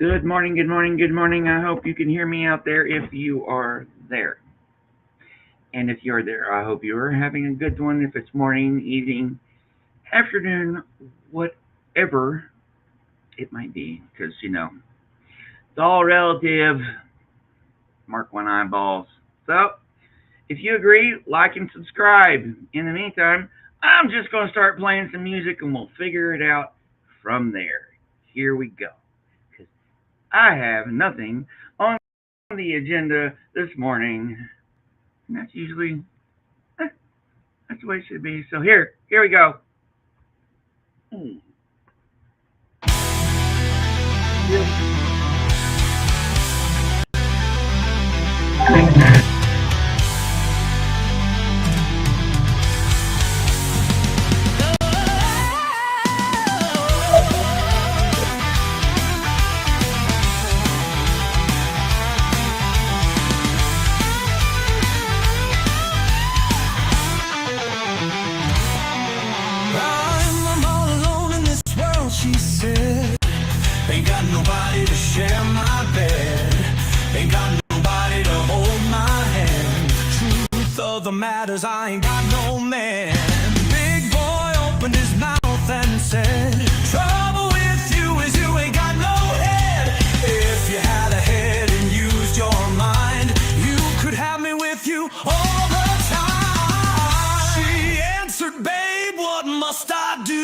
Good morning, good morning, good morning. I hope you can hear me out there if you are there. And if you're there, I hope you are having a good one. If it's morning, evening, afternoon, whatever it might be, because, it's all relative. Mark one eyeballs. So, if you agree, like and subscribe. In the meantime, I'm just going to start playing some music and we'll figure it out from there. Here we go. I have nothing on the agenda this morning. And that's usually that's the way it should be. So here we go. I'm all alone in this world, she said. Ain't got nobody to share my bed. Ain't got nobody to hold my hand. Truth of the matters, I ain't got no man. Big boy opened his mouth and said, trouble with you is you ain't got no head. If you had a head and used your mind, you could have me with you all the time. She answered, babe, what must I do?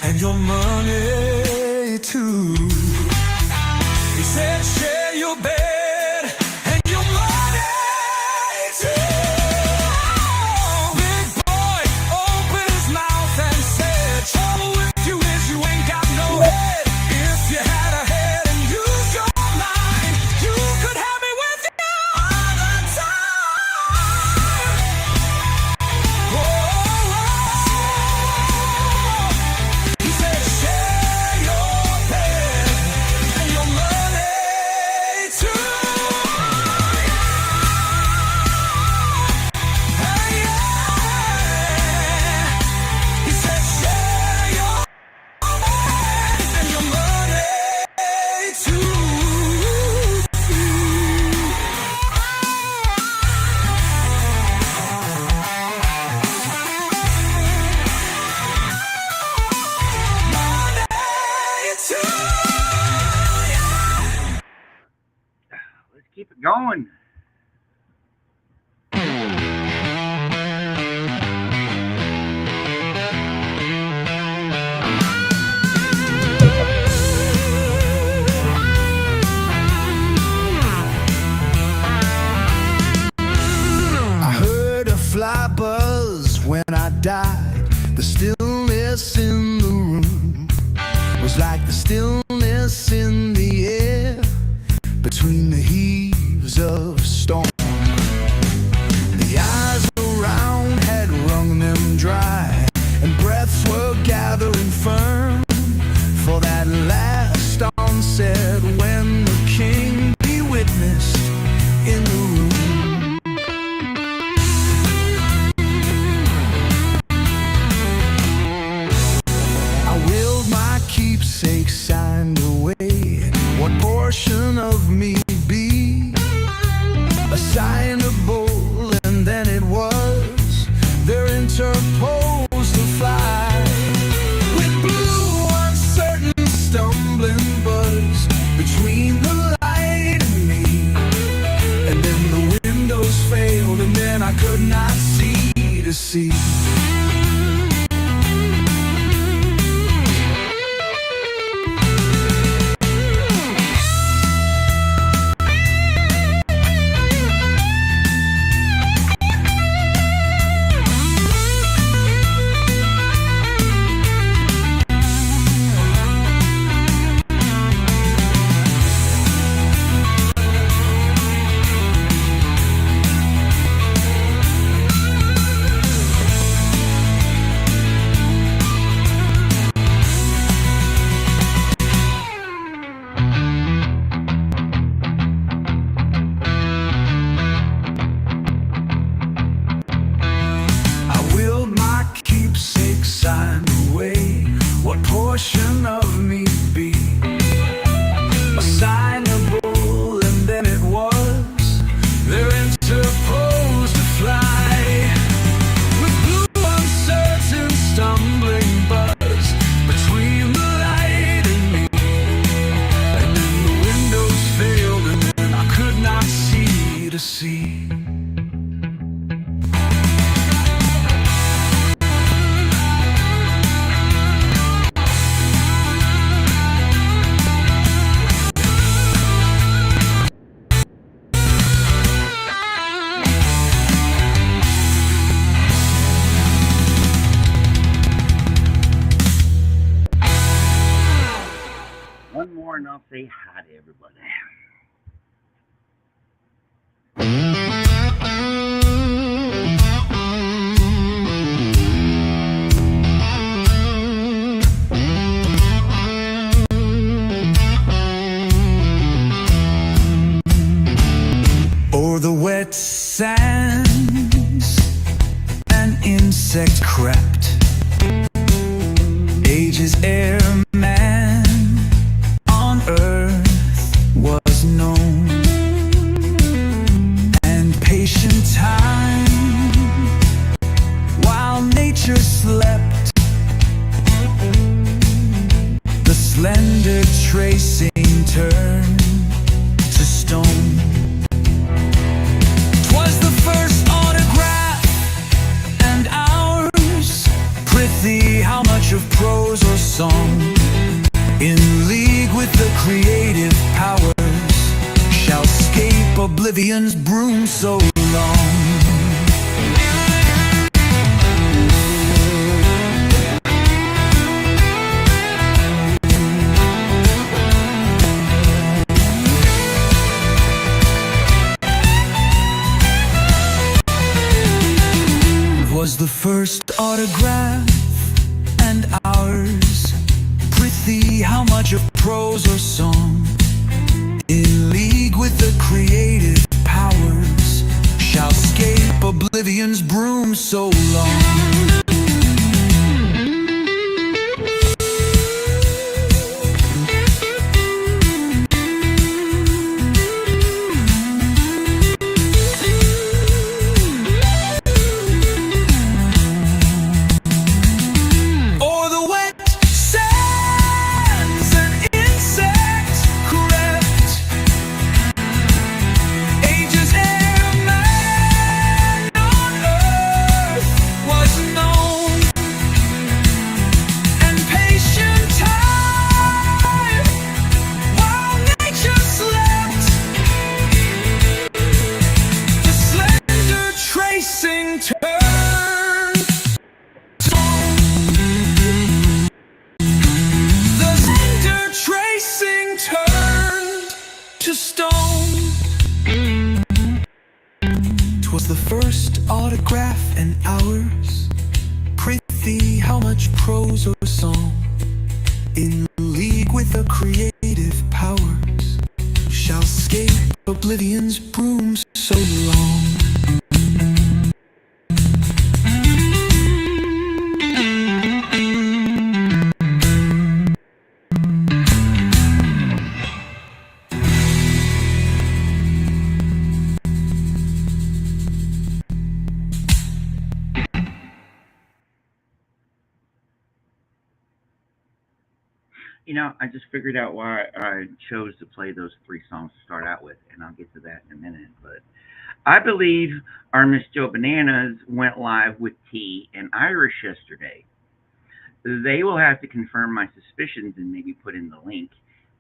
And your money too. He said share your bed and your money too. Big boy opened his mouth and said, trouble with you is you ain't got no head. If you had a head and used your mind, you could have me with you all the time. Let's keep it going. I heard a fly buzz when I died. The stillness in the room was like the stillness in the air between the heaves of storm. The eyes around had wrung them dry, and breaths were gathering firm for that last onset when the king be witnessed in the room. I willed my keepsake signed away. What portion of me be assignable? And then it was there interposed a fly with blue uncertain stumbling, but version of me be assignable, and then it was their interposed to fly with blue uncertain stumbling buzz between the light and me, and then the windows failed and then I could not see to see. One more and I'll say hi to everybody. O'er the wet sands an insect crept, ages ere man on earth was known, and patient time while nature slept, the slender tracing turned to stone. 'Twas the first autograph and ours. Prithee, how much of prose or song, in league with the creative powers, shall scape oblivion's broom so long? 'Twas the first autograph and ours. Prithee, how much of prose or song, in league with the creative powers, shall scape oblivion's broom so long? Was the first autograph and ours. Prithee, how much prose or song, in league with the creative powers, shall scape oblivion's broom so long? You know, I just figured out why I chose to play those three songs to start out with, and I'll get to that in a minute. But I believe our Miss Joe Bananas went live with T and Irish yesterday. They will have to confirm my suspicions and maybe put in the link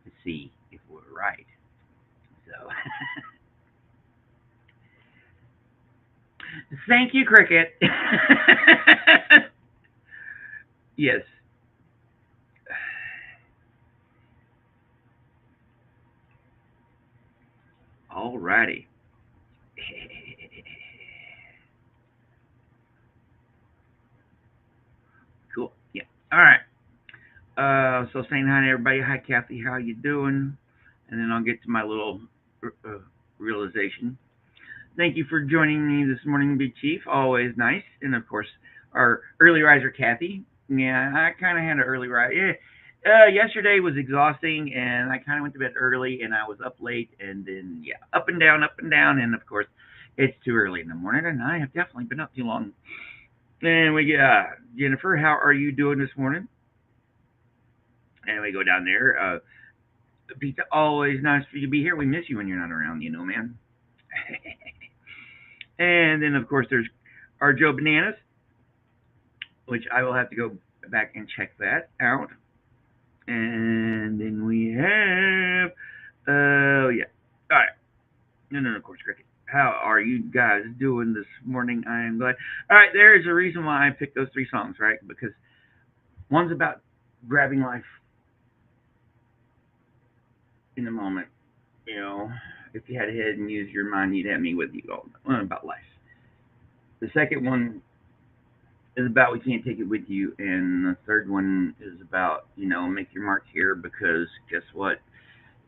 to see if we're right. So, thank you, Cricket. Yes. Alrighty. Cool. Yeah. All right. So saying hi to everybody. Hi, Kathy. How you doing? And then I'll get to my little realization. Thank you for joining me this morning, Big Chief. Always nice. And of course, our early riser, Kathy. Yeah, I kind of had an early rise. Yeah, Yesterday was exhausting, and I kind of went to bed early, and I was up late, and then yeah, up and down, and of course, it's too early in the morning, and I have definitely been up too long. And we get Jennifer, how are you doing this morning? And we go down there. Pizza, always nice for you to be here. We miss you when you're not around, man. And then of course there's our Joe Bananas, which I will have to go back and check that out. And then we have, oh yeah, all right. No, of course, Cricket. How are you guys doing this morning? I am glad. All right, there is a reason why I picked those three songs, right? Because one's about grabbing life in the moment. If you had a head and used your mind, you'd have me with you all about life. The second one is about we can't take it with you, and the third one is about make your mark here because guess what?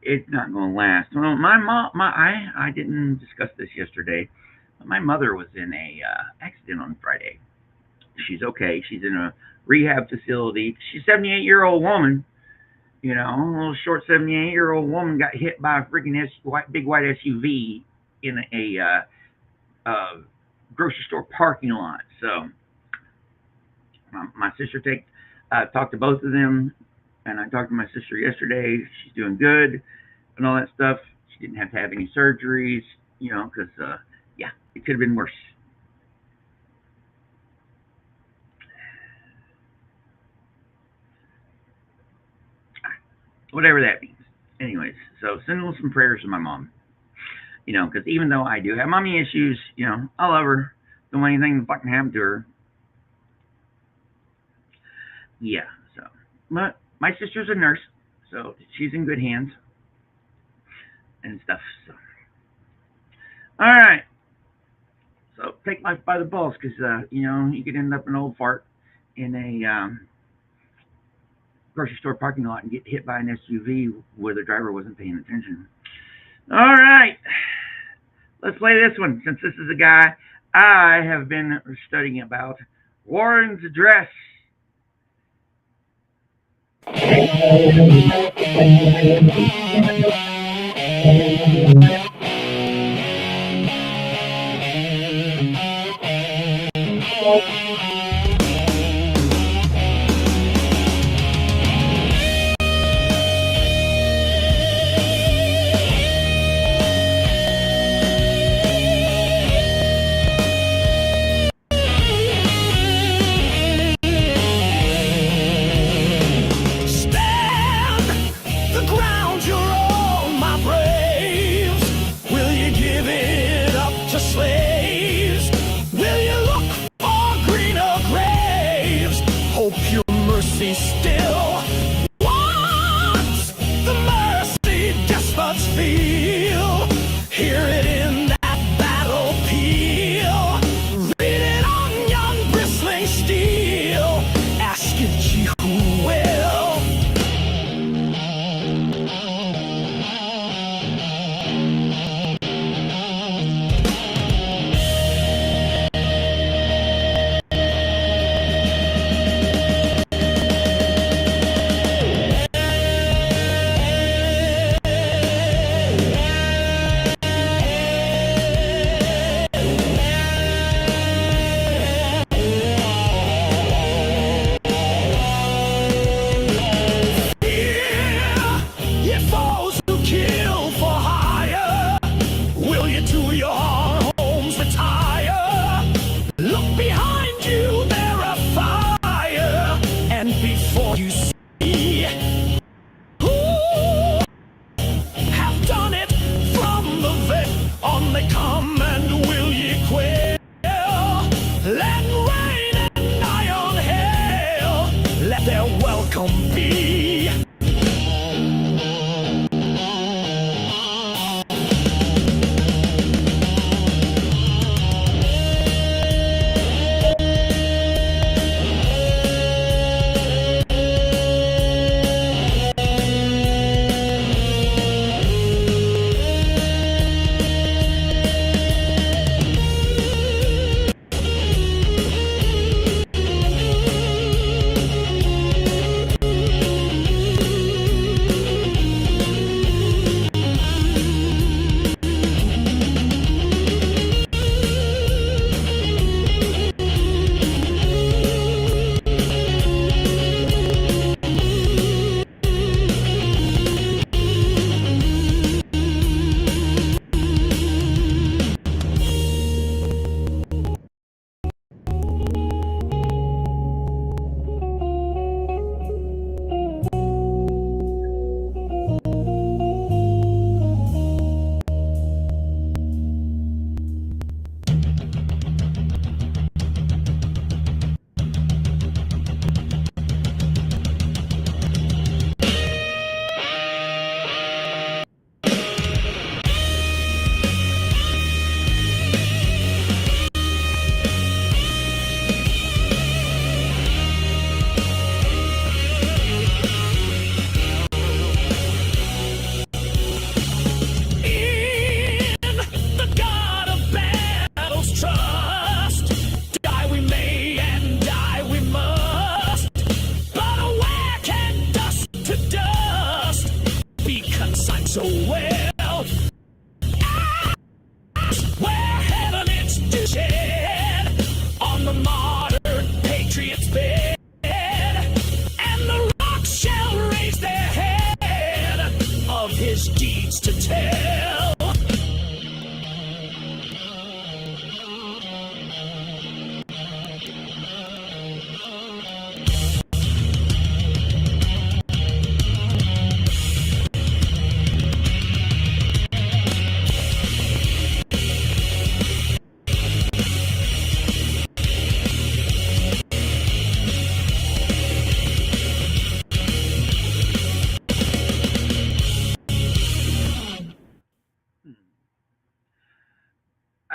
It's not going to last. Well, my mom, I didn't discuss this yesterday, but my mother was in a accident on Friday. She's okay. She's in a rehab facility. She's a 78-year-old woman. A little short 78-year-old woman got hit by a freaking big white SUV in a grocery store parking lot. So my sister talked to both of them, and I talked to my sister yesterday. She's doing good and all that stuff. She didn't have to have any surgeries, because yeah, it could have been worse. Whatever that means. Anyways, so send some prayers to my mom. Because even though I do have mommy issues, I love her. Don't want anything to fucking happen to her. Yeah, so. But my sister's a nurse, so she's in good hands and stuff. So. All right. So take life by the balls, because you could end up an old fart in a grocery store parking lot and get hit by an SUV where the driver wasn't paying attention. All right. Let's play this one. Since this is a guy I have been studying about, Warren's Address. Stand the ground, you're all my braves.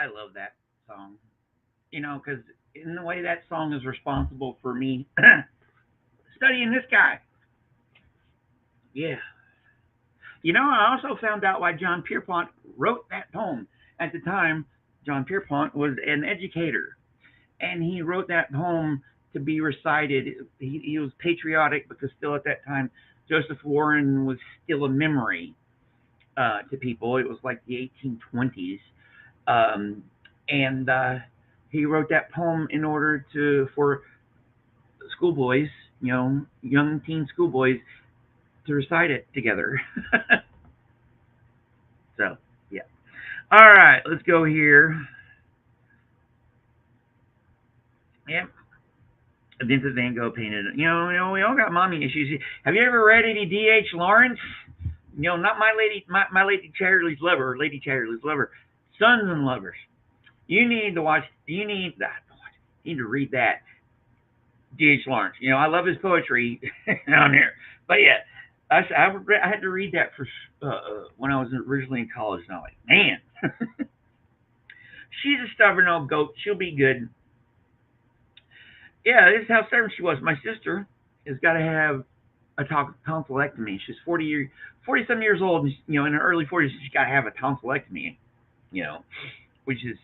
I love that song. Because in the way that song is responsible for me studying this guy. Yeah. I also found out why John Pierpont wrote that poem. At the time, John Pierpont was an educator, and he wrote that poem to be recited. He was patriotic because still at that time, Joseph Warren was still a memory to people. It was like the 1820s, and he wrote that poem in order for schoolboys, young teen schoolboys, to recite it together. So, yeah. All right, let's go here. Yep. Vincent Van Gogh painted it. We all got mommy issues. Have you ever read any D.H. Lawrence? Not my Lady Chatterley's Lover, Lady Chatterley's Lover, Sons and Lovers. You need to watch. You need to read that. D.H. Lawrence. I love his poetry down there. But yeah, I had to read that for when I was originally in college. And I'm like, man, she's a stubborn old goat. She'll be good. Yeah, this is how stubborn she was. My sister has got to have a tonsillectomy. She's 40-some years old, and in her early 40s, she's got to have a tonsillectomy. Which is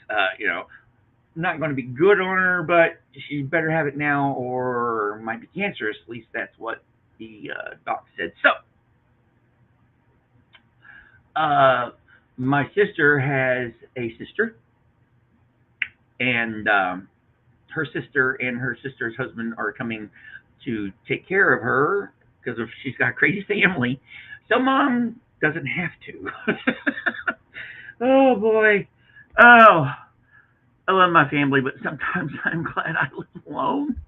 not going to be good on her, but she better have it now, or it might be cancerous. At least that's what the doc said. So, my sister has a sister, and her sister and her sister's husband are coming to take care of her because she's got a crazy family. So mom doesn't have to. Oh boy. Oh, I love my family, but sometimes I'm glad I live alone.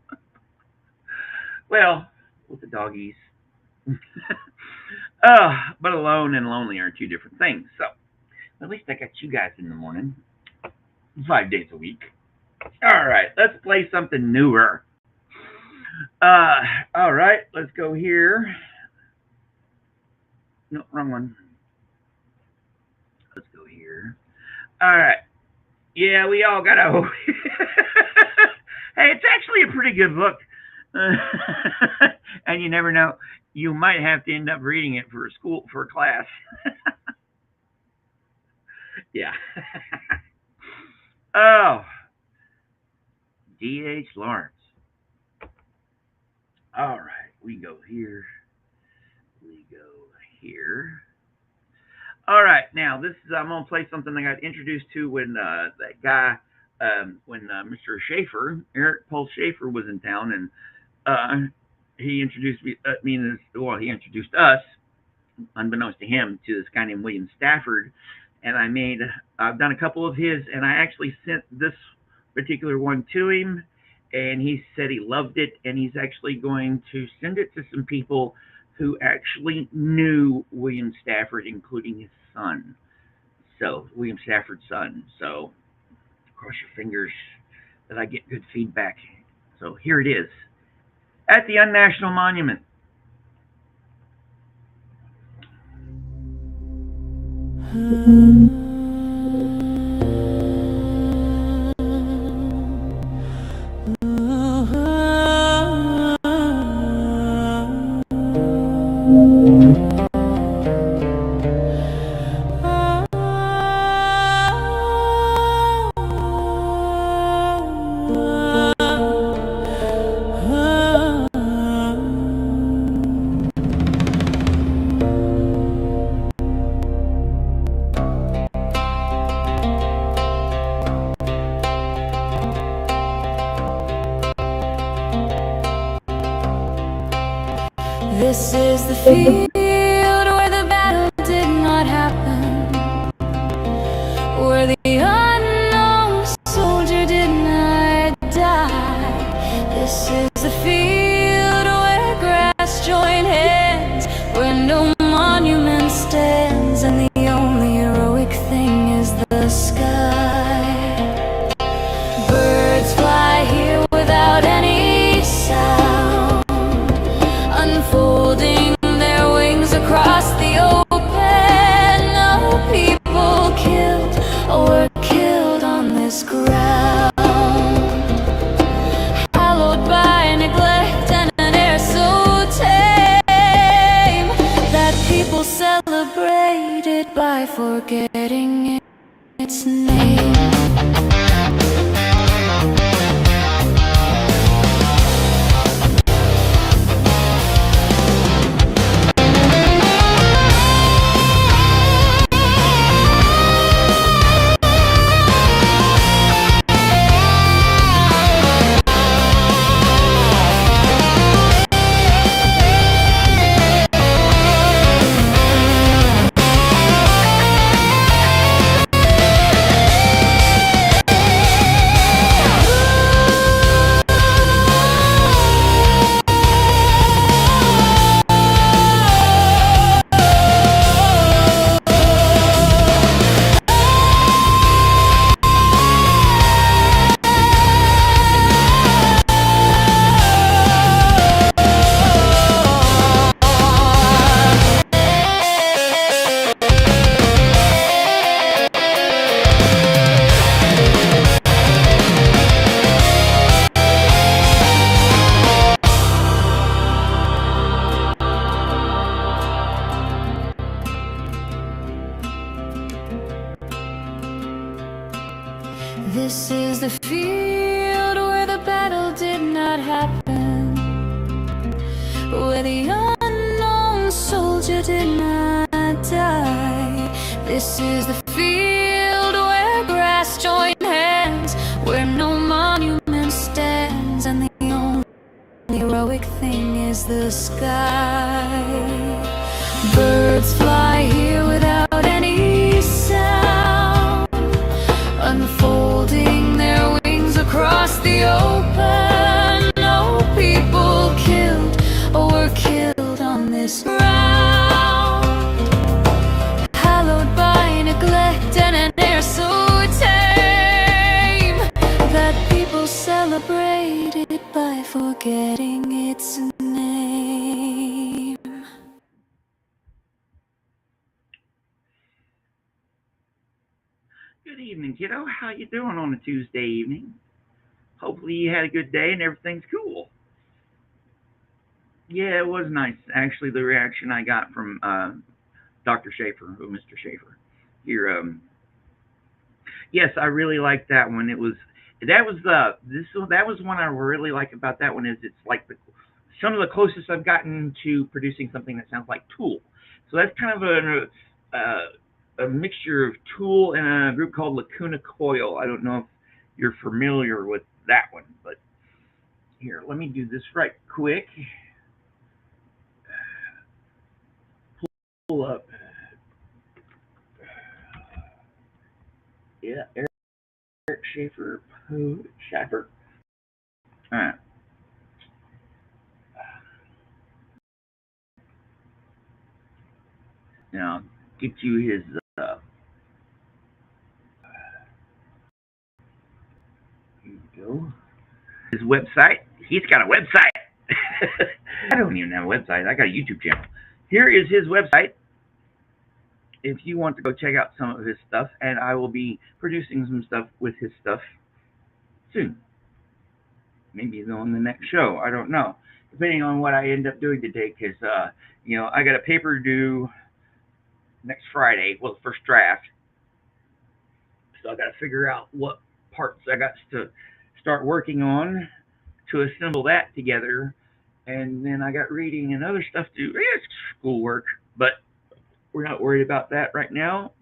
Well, with the doggies. But alone and lonely are two different things. So at least I got you guys in the morning, 5 days a week. All right, let's play something newer. All right, let's go here. No, wrong one. Let's go here. All right. Yeah, we all got to. Hey, it's actually a pretty good book. And you never know. You might have to end up reading it for a class. Yeah. Oh. D.H. Lawrence. All right, we go here. We go here. All right, now I'm gonna play something I got introduced to when that guy, when Mr. Schaefer, Eric Paul Schaefer, was in town, and he introduced me. He introduced us, unbeknownst to him, to this guy named William Stafford, and I've done a couple of his, and I actually sent this particular one to him, and he said he loved it, and he's actually going to send it to some people who actually knew William Stafford, including his son. So, William Stafford's son. So, cross your fingers that I get good feedback. So, here it is. At the Unnational Monument. This is the field where the battle did not happen, where the unknown soldier did not die. This is the field where grass joined hands, where no monument stands, and the only heroic thing is the sky. Birds fly here without any sound, unfolding their wings it by forgetting its name. This is the field where the battle did not happen, where the unknown soldier did not die. This is the field where grass joined hands, where no monument stands, and the only heroic thing is the sky. Birds fly here without any sound, unfolding their wings across the open. No people killed or were killed on this ground, hallowed by neglect and an air so tame that people celebrate it by forgetting its name. Good evening, kiddo. How you doing on a Tuesday evening? Hopefully you had a good day and everything's cool. Yeah, it was nice. Actually, the reaction I got from Dr. Schaefer, or Mr. Schaefer, here. Yes, I really liked that one. That was one I really like about that one is it's like some of the closest I've gotten to producing something that sounds like Tool. So that's kind of a mixture of Tool and a group called Lacuna Coil. I don't know if you're familiar with that one, but here, let me do this right quick. Pull up. Yeah, Eric Schaefer. Schaffer. All right. Now, get you his here you go. His website. He's got a website. I don't even have a website. I got a YouTube channel. Here is his website. If you want to go check out some of his stuff, and I will be producing some stuff with his stuff soon. Maybe on the next show. I don't know. Depending on what I end up doing today, because I got a paper due next Friday. Well, the first draft. So I got to figure out what parts I got to start working on to assemble that together. And then I got reading and other stuff to do. It's schoolwork, but we're not worried about that right now.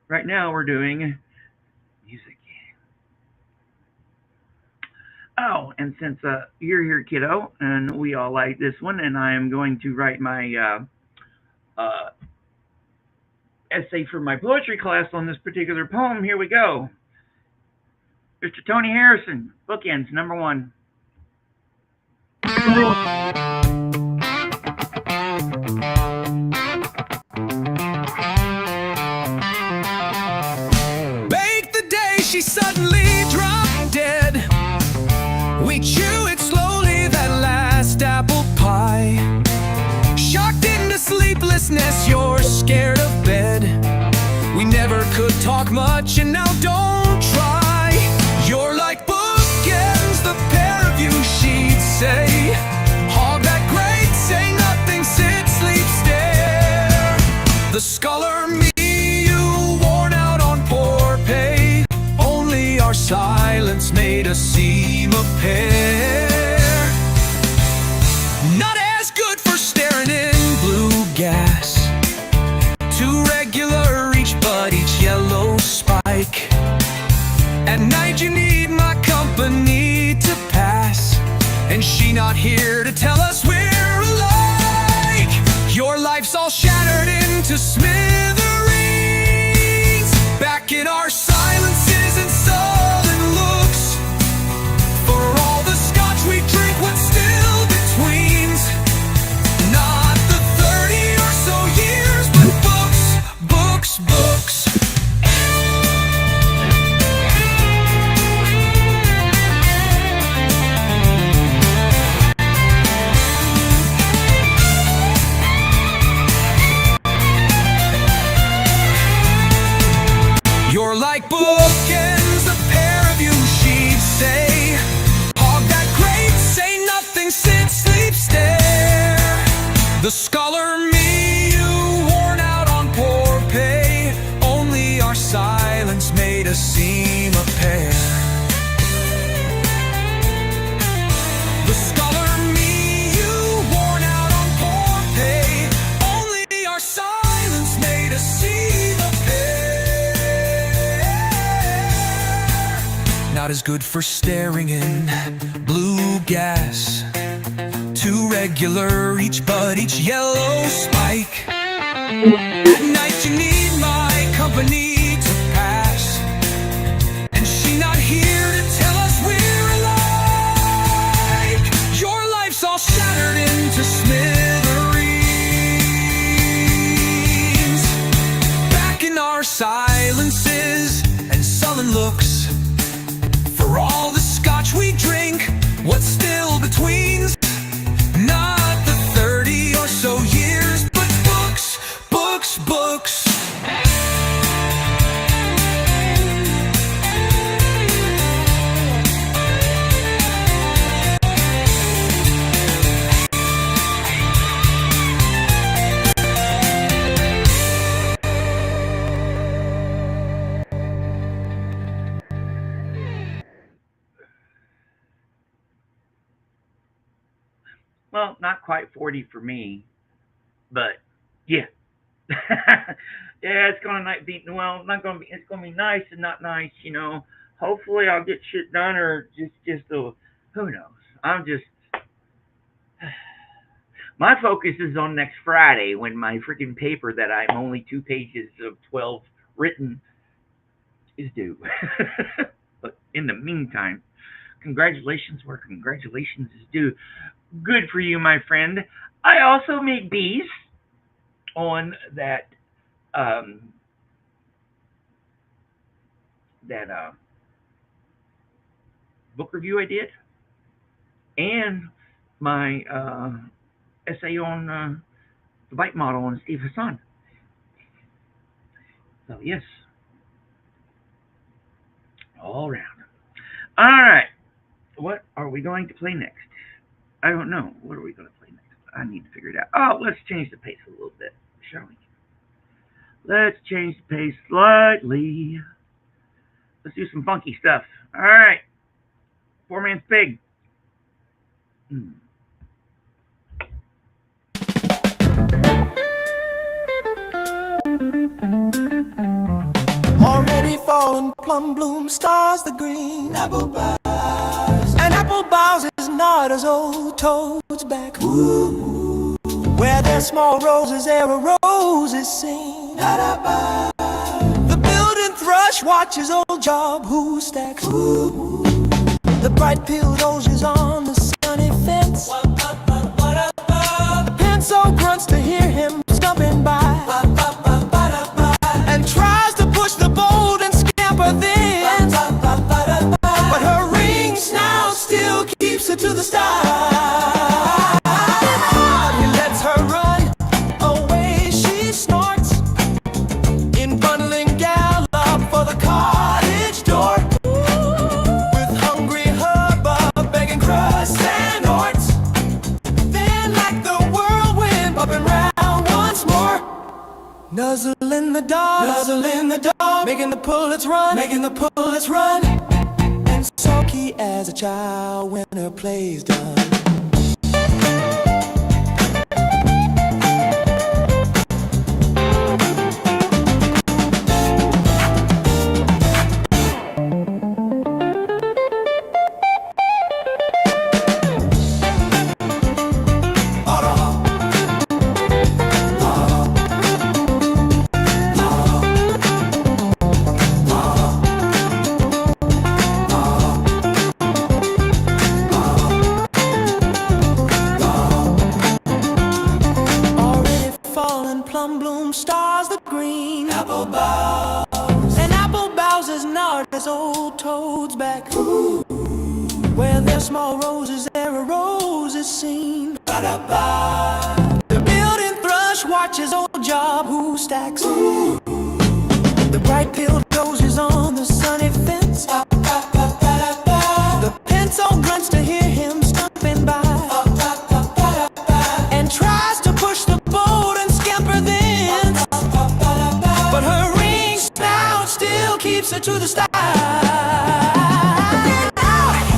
Right now we're doing music. Oh, and since you're here, kiddo, and we all like this one, and I am going to write my essay for my poetry class on this particular poem. Here we go. Mr. Tony Harrison, Bookends, number 1. Bake the day she suddenly dropped dead. We chew it slowly, that last apple pie. Shocked into sleeplessness, you're scared of bed. We never could talk much, and now don't try. You're like bookends, the pair of you, she'd say. Hog that grate, say nothing, sit, sleep, stare. The scholar me silence made us seem a pair. Not as good for staring in blue gas. Too regular each, but each yellow spike. At night you need my company to pass, and she not here to tell us we're alike. Your life's all shattered into smithereens. Back in our silences and sullen looks. For all the scotch we drink, what's still betweens? Not the 30 or so years, but books, books, books. You're like bookends, a pair of you, she'd say. Hog that grate, say nothing, sit, sleep, stare. The scholar me, you worn out on poor pay. Only our silence made us seem a pair. The scholar me, you worn out on poor pay. Only our silence made us seem a pair. Not as good for staring in blue gas. Too regular each, but each yellow spike. At night you need my company to pass, and she not here to tell us we're alike. Your life's all shattered into smithereens. Back in our silences and sullen looks. For all the scotch we drink, what's still betweens? Not the 30 or so years, but books, books, books. Well, not quite 40 for me, but yeah. Yeah, it's gonna be, well, not gonna be, it's gonna be nice and not nice, you know. Hopefully I'll get shit done, or who knows. I'm just, my focus is on next Friday when my freaking paper that I'm only 2 pages of 12 written is due. But in the meantime, congratulations where congratulations is due. Good for you, my friend. I also made bees on that book review I did, and my essay on the bike model on Steve Hassan. So yes, all around. All right, what are we going to play next? I don't know. What are we going to play next? I need to figure it out. Oh, let's change the pace a little bit, shall we? Let's change the pace slightly. Let's do some funky stuff. All right. Poor Man's Pig. Already fallen plum bloom stars the green apple boughs, and apple boughs is not as old toads back. Ooh. Where there's small roses there are roses sing. The building thrush watches old job who stacks. Ooh. The bright peeled roses on the sunny fence. The pencil grunts to hear him stumping by, and tries to push the bold and scamper then, but her ring snout still keeps her to the start. He lets her run away, she snorts in bundling gallop for the cottage door, with hungry hubbub begging crusts and orts. Then like the whirlwind popping round once more. Nuzzle in the dark, making the pullets run, sulky as a child when her play's done. Plum bloom stars the green apple boughs, and apple boughs is not as old toads back. Ooh. Where there's small roses, there a rose is seen. Ba-da-ba. The building thrush watches old job who stacks. Ooh. The bright pilled roses on the sunny fence. The pencil grunts to hear him stomping by, and tries to push the boat and scamper then, but her ring snout still keeps her to the stile.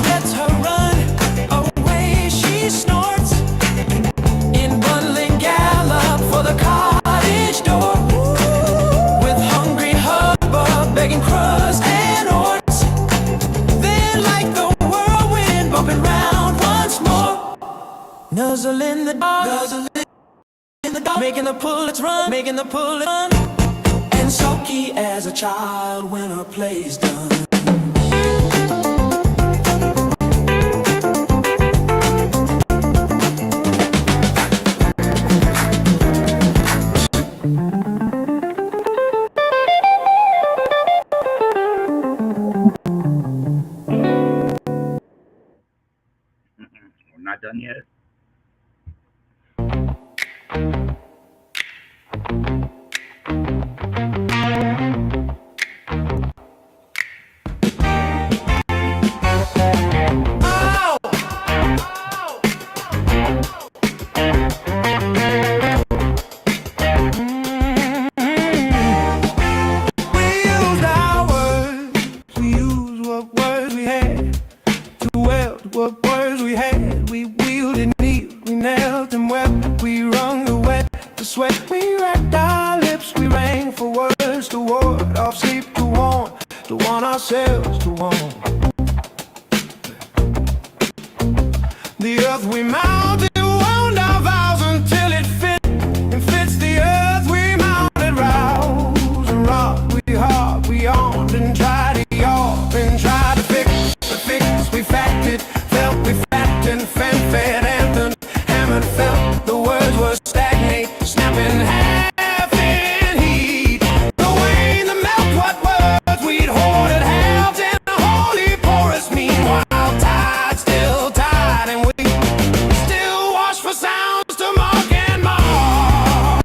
Lets her run away, she snorts in bundling gallop for the cottage door, with hungry hubbub begging crust and orts. Then like the whirlwind bumping round once more, nuzzle in the dark, nuzzle in the dark, making the pullets run, making the pullets run, and sulky as a child when her play's done. We're not done yet. What words we had, we wielded, kneeled, we knelt and wept. We wrung the wet, the sweat. We racked our lips, we rang for words to ward off sleep, to warn ourselves to warn. The earth we mounted, wound our vows until it fit, and fits the earth we mounted. Rouse and rock, we harp, we yawned and tried to yawn and tried to fix the fix. We facted, felt, we fapped and fan-fed, anthem, hammered, felt. The words were stagnate, snapping half in heat. The wane, the melt, what words we'd hoarded, halved in a holy porous. Meanwhile, tide still tide, and we still watch for sounds to mark and mar.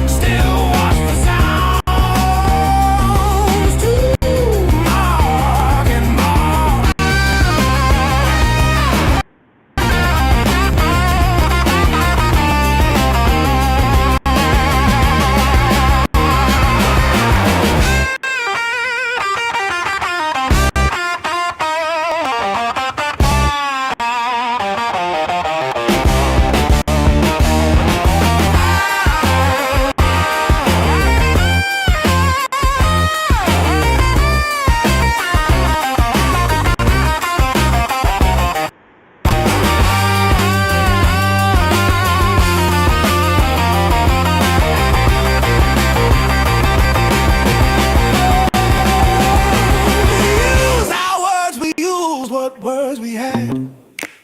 Still watch for sounds to mark and mar. What words we had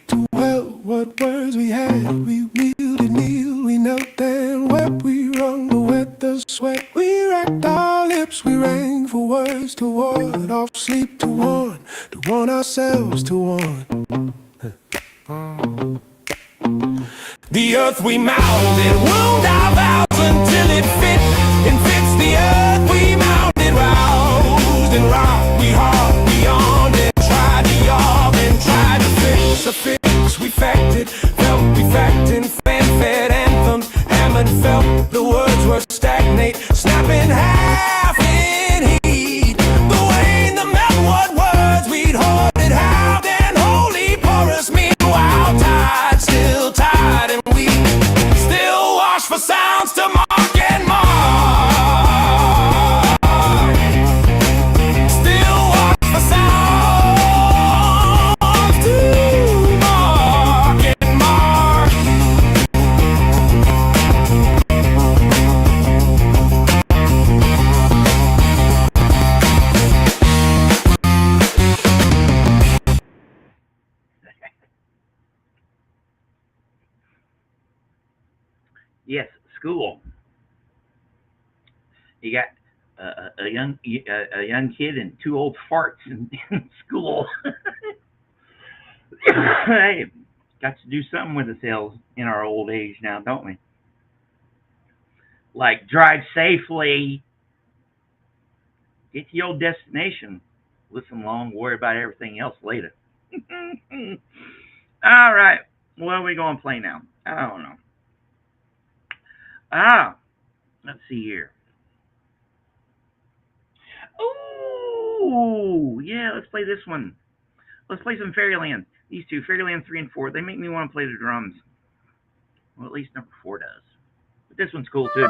to well, what words we had. We wielded, kneeled, we knelt and wept. We wrung the wet, the sweat. We racked our lips, we rang for words to ward off sleep, to warn ourselves to warn. The earth we mounded, wound our vows until it fit, and fits the earth we mounded. Roused and rocked, we harped, we yawned and tried to yawn and tried to fix the fix. We facted, felt, we facted, fan-fed, anthems, hammered, felt. The words were stagnate, snapping half in heat. The wane, the melt, wants to mark and mark. Still walk the sounds to mark and mark. Yes, school. You got a young kid and two old farts in school. Hey, got to do something with ourselves in our old age now, don't we? Like drive safely, get to your destination, listen long, worry about everything else later. All right, what are we going to play now? I don't know. Ah, let's see here. Oh, yeah, let's play this one. Let's play some Fairyland. These two, Fairyland 3 and 4, they make me want to play the drums. Well, at least number 4 does. But this one's cool too.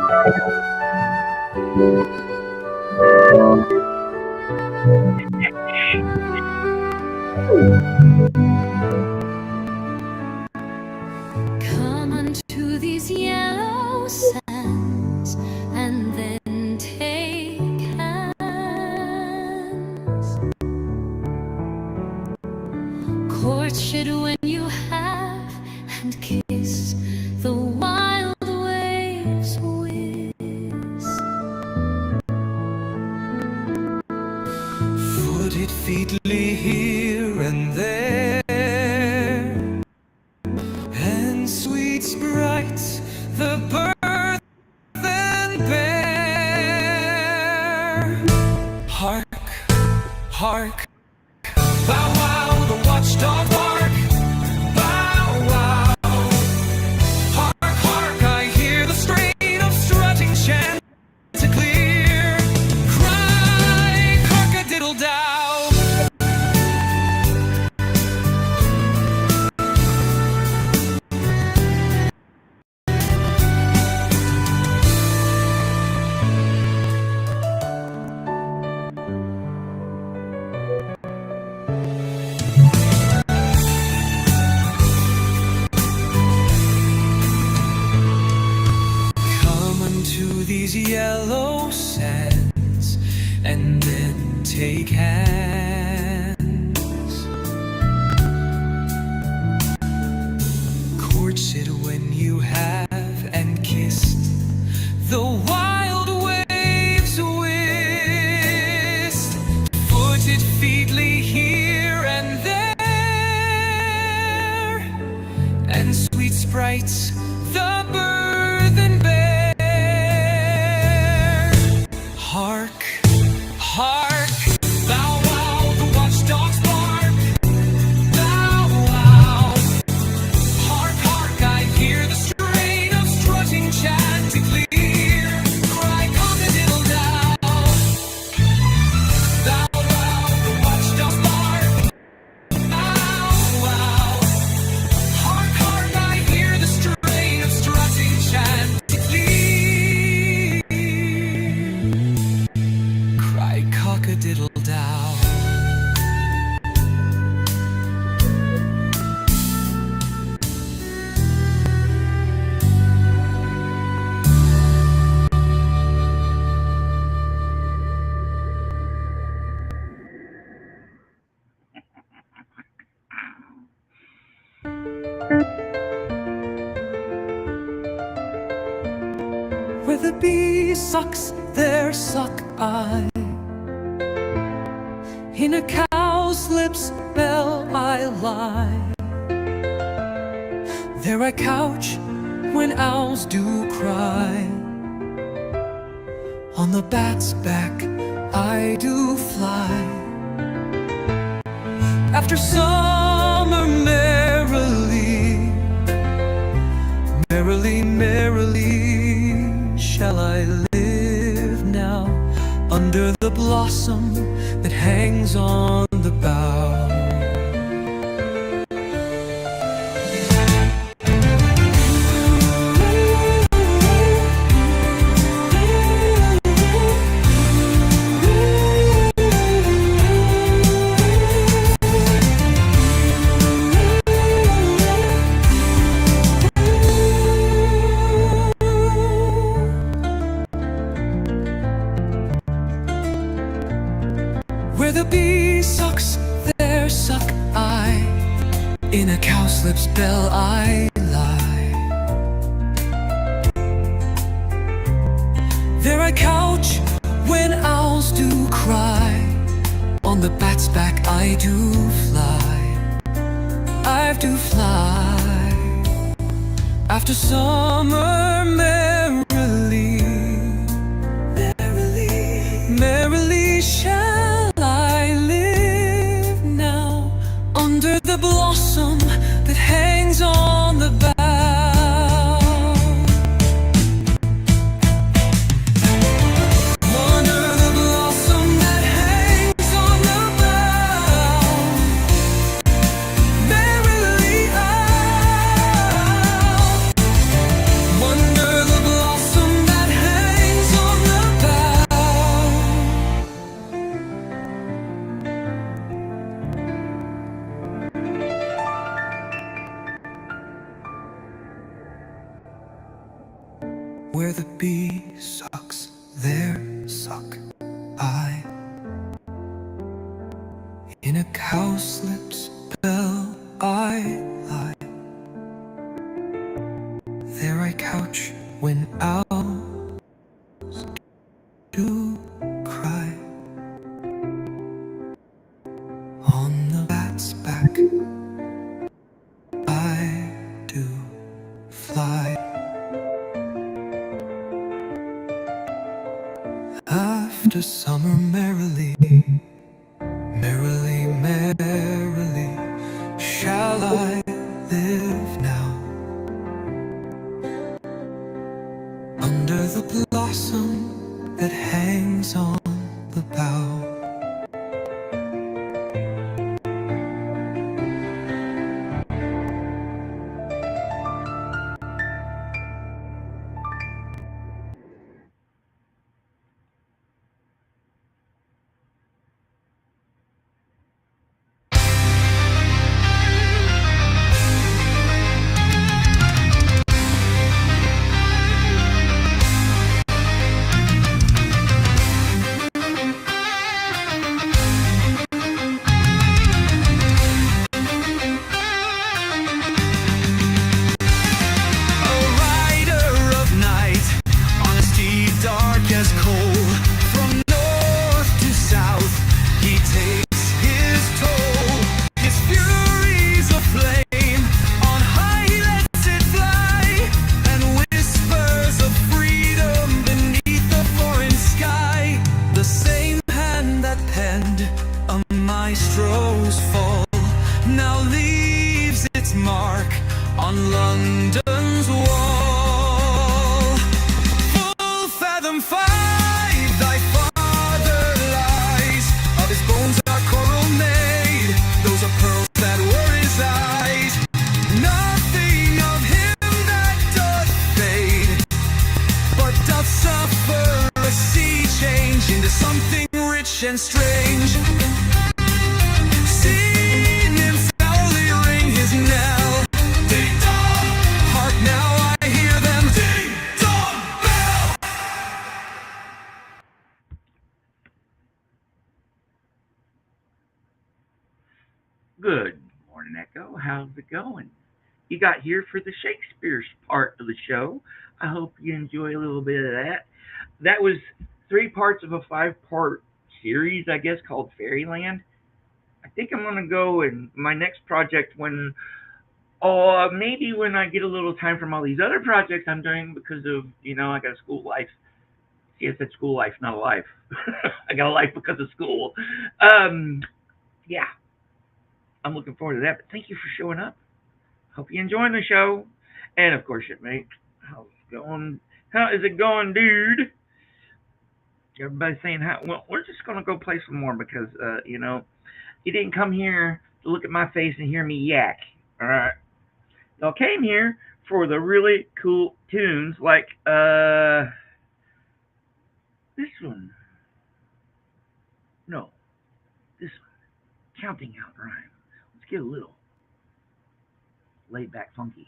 Come unto these yellow sands and then take hands. Courtship when you have and kiss the wild waves whiz. Footed featly here and there, and sweet sprites the birth and bear. Hark, hark, bow wow, the watchdog bark. Bow wow, hark, hark, I hear the strain of strutting chanticleer. Cry, cock-a-diddle-dow. Come unto these yellow sands and then take hands. Courtship when you have and kissed the wild waves whist. Footed featly here and there, and sweet sprites the birth and bear. Hark, hark, bow wow, the watchdog's bark. Bow wow, hark, hark, I hear the strain of strutting chanticleer. Cry cock-a-diddle-dow. Bow wow, the watchdog's bark. Bow wow, hark, hark, I hear the strain of strutting chanticleer. Cry cock-a-diddle-dow. Where the bee sucks, there suck I. In a cow's lips bell I lie. There I couch when owls do cry. On the bat's back I do fly. After summer merrily, merrily, merrily shall I live now, under the blossom that hangs on the bough. the bee sucks, there suck I. In a cowslip's bell I lie. There I couch when owls do cry. On the bat's back I do fly. I do fly. After summer merrily, merrily, merrily shall I live now, under the blossom that hangs on the bough. Under the blossom that hangs on the bough, merrily I'll, under the blossom that hangs on the bough. Where the bee sucks, there suck I. In a cowslip's bell I lie. There I couch when owls do cry. On the bat's back I do fly. After summer merrily, merrily, merrily shall I live now, under the blossom that hangs on the bough. Maestro's fall now leaves its mark on London's wall. Full fathom 5 thy father lies, of his bones are coral made, those are pearls that were his eyes. Nothing of him that doth fade, but doth suffer a sea change into something rich and strange. Seen him soundly ring his knell. Ding dong! Hark now, I hear them. Ding dong bell! Good morning, Echo. How's it going? You got here for the Shakespeare's part of the show. I hope you enjoy a little bit of that. That was 3 parts of a 5-part series, I guess, called Fairyland. I think I'm gonna go in my next project when, maybe when I get a little time from all these other projects I'm doing, because of, I got a school life. See, I said school life, not a life. I got a life because of school. Yeah, I'm looking forward to that. But thank you for showing up. Hope you're enjoying the show, and of course, shipmate. How's it going? How is it going, dude? Everybody's saying how. Well, we're just gonna go play some more because, you didn't come here to look at my face and hear me yak. All right. Y'all came here for the really cool tunes like this one. No, this one. Counting out rhyme. Let's get a little laid back funky.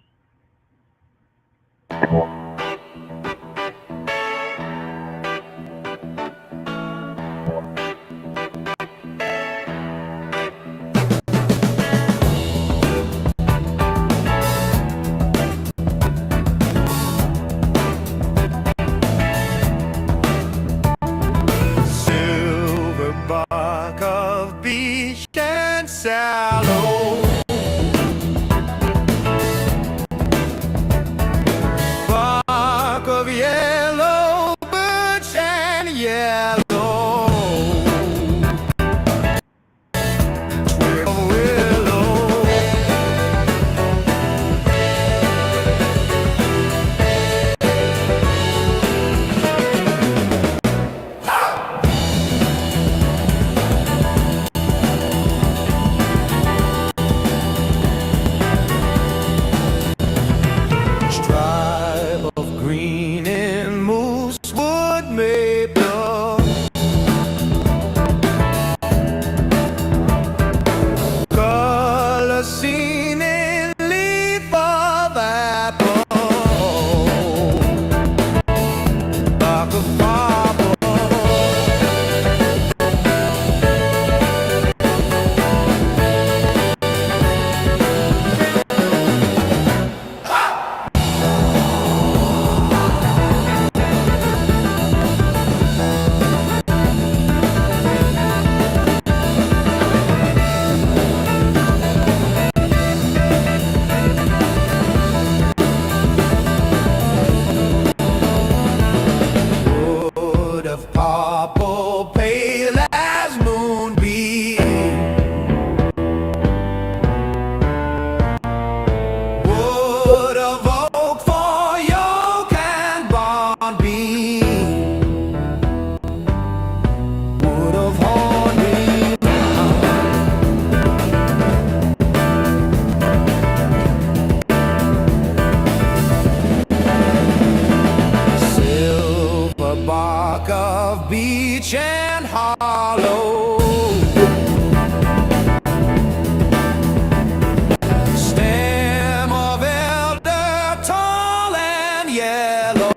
and yellow.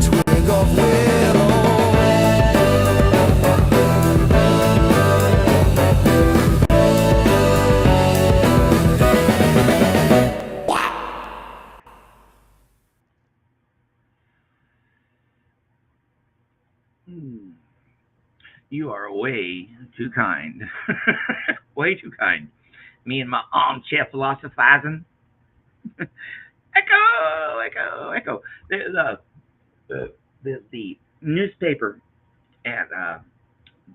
Twig of willow. You are way too kind. Way too kind. Me and my armchair philosophizing. Echo, echo, echo. The newspaper at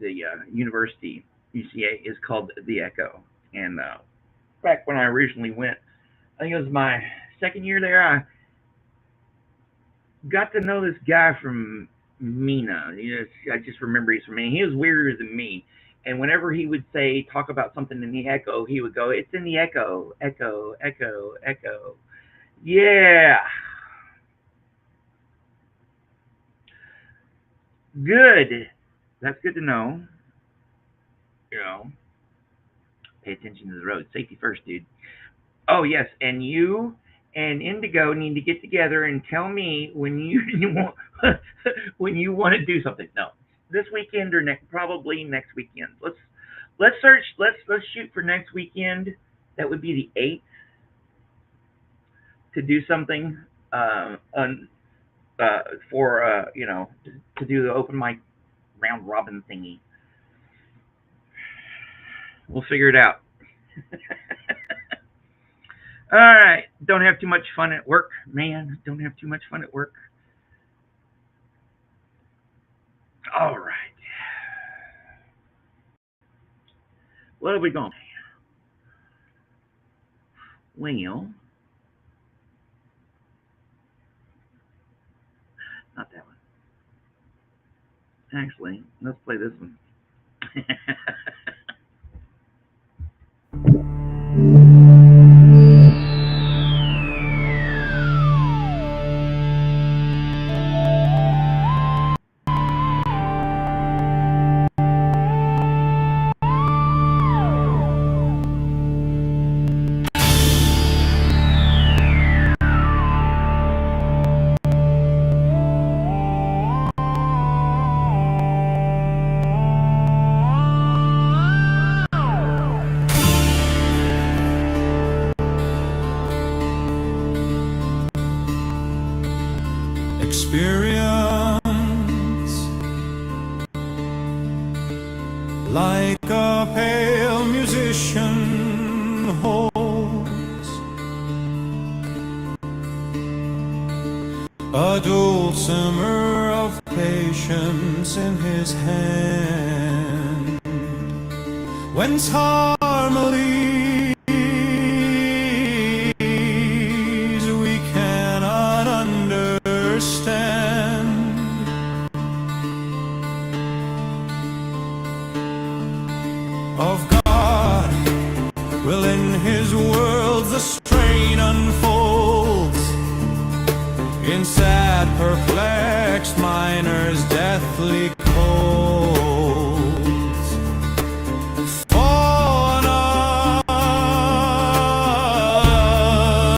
the university, UCA, is called The Echo. And back when I originally went, I think it was my second year there, I got to know this guy from Mina. I just remember he's from Mina. He was weirder than me. And whenever he would talk about something in the echo, he would go, "It's in the echo, echo, echo, echo." Yeah. Good. That's good to know. You know, pay attention to the road. Safety first, dude. Oh, yes. And you and Indigo need to get together and tell me when you want when you want to do something. No, this weekend or probably next weekend. Let's search. Let's shoot for next weekend. That would be the 8th to do something for to do the open mic round robin thingy. We'll figure it out. All right. Don't have too much fun at work, man. Don't have too much fun at work. All right. What are we going? Well, not that one. Actually, let's play this one. Experience like a pale musician holds a dulcimer of patience in his hand. Whence harmonies we cannot understand. Of God will in his world the strain unfolds. In sad perplexed minors deathly colds fall on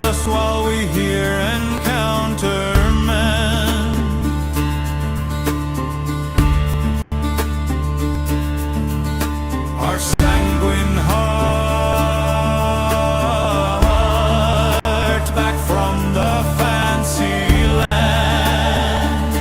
us while we here encounter men. Our sanguine heart back from the fancy land.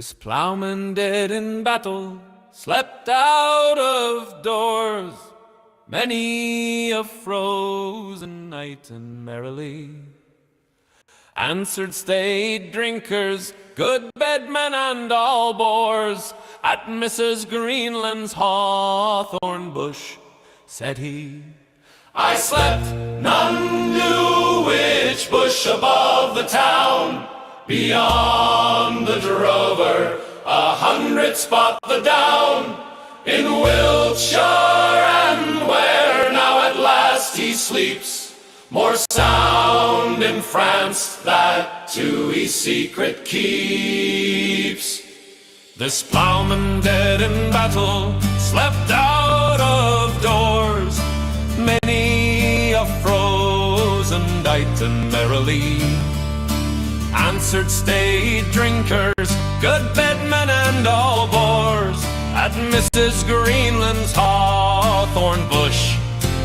This plowman dead in battle slept out of doors many a frozen night, and merrily answered staid drinkers, good bedmen and all boors, at Mrs. Greenland's hawthorn bush. Said he, I slept, none knew which bush above the town, beyond the drover, 100 spot the down, in Wiltshire, and where now at last he sleeps, more sound in France that Tues secret keeps. This plowman dead in battle slept out of doors many a frozen night, and merrily answered staid drinkers, good bedmen and all boors, at Mrs. Greenland's hawthorn bush.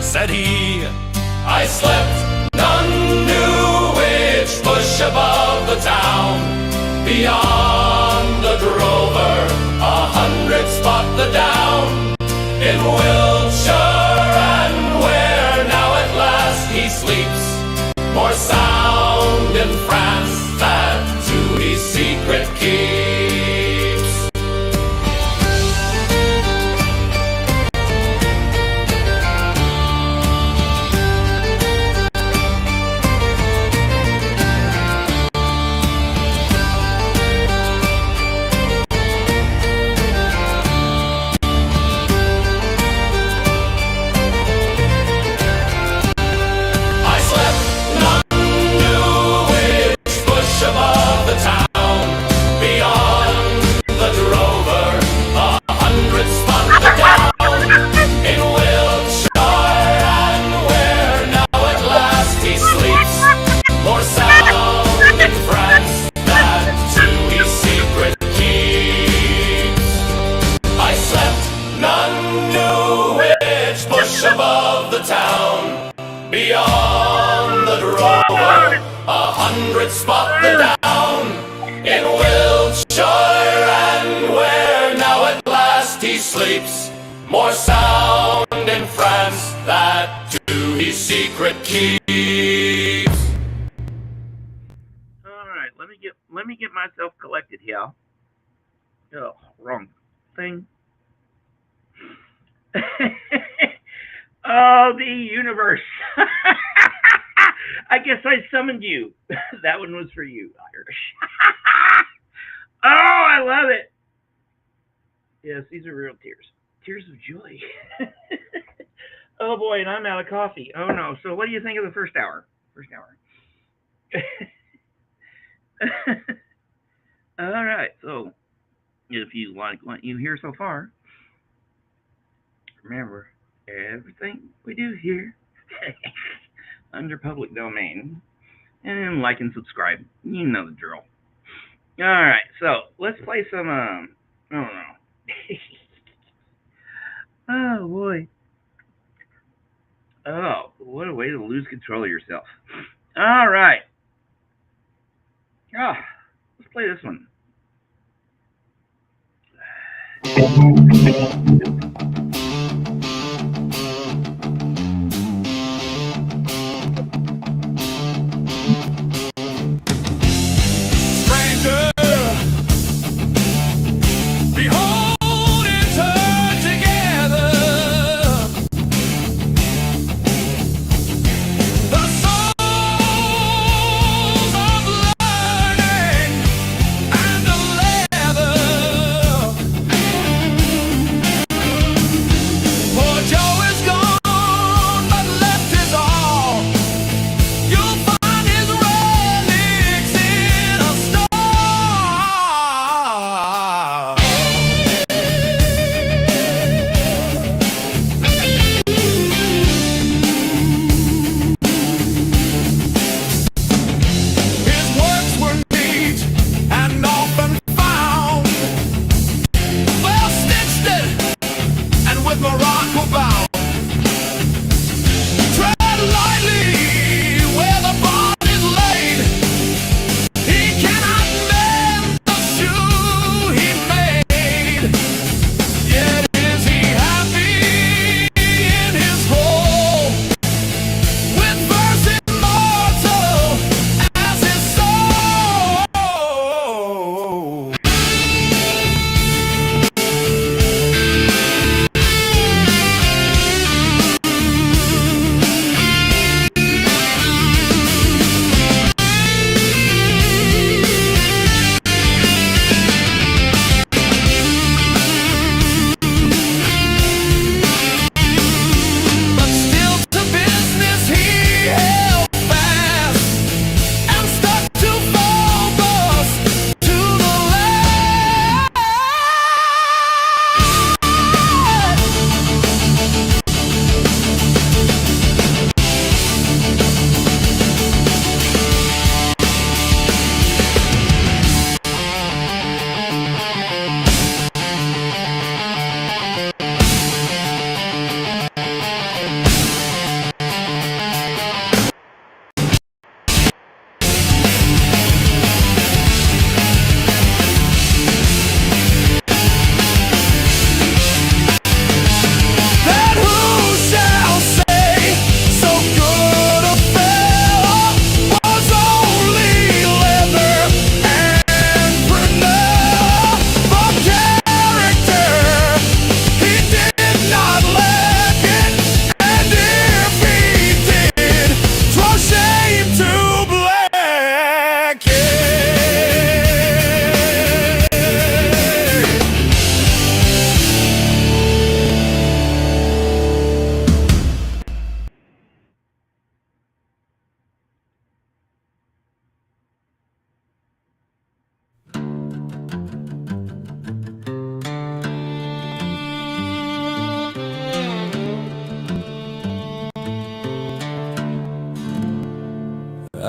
Said he, I slept, none knew which bush above the town, beyond the drover, 100 spot the down, in Wiltshire, and where now at last he sleeps, more sound in France that Tues secret keeps. Above the town, beyond the drover, 100 spot the down, in Wiltshire, and where now at last he sleeps, more sound in France that Tues secret keeps. All right, let me get myself collected here. Oh, wrong thing. Oh, the universe. I guess I summoned you. That one was for you, Irish. Oh, I love it. Yes, these are real tears. Tears of joy. Oh, boy, and I'm out of coffee. Oh, no. So what do you think of the first hour? First hour. All right. So if you like what you hear so far, remember, everything we do here under public domain, and like and subscribe. You know the drill. All right, so let's play some. I don't know. Oh boy. Oh, what a way to lose control of yourself. All right. Oh, let's play this one.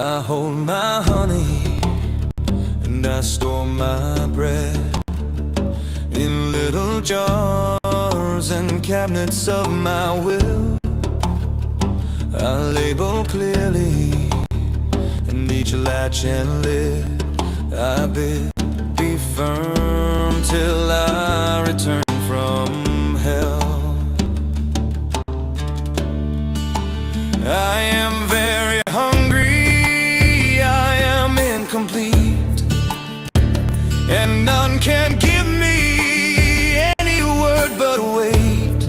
I hold my honey and I store my bread in little jars and cabinets of my will. I label clearly and each latch and lid. I bid be firm till I return from hell. I am very hungry, I am incomplete, and none can give me any word but wait.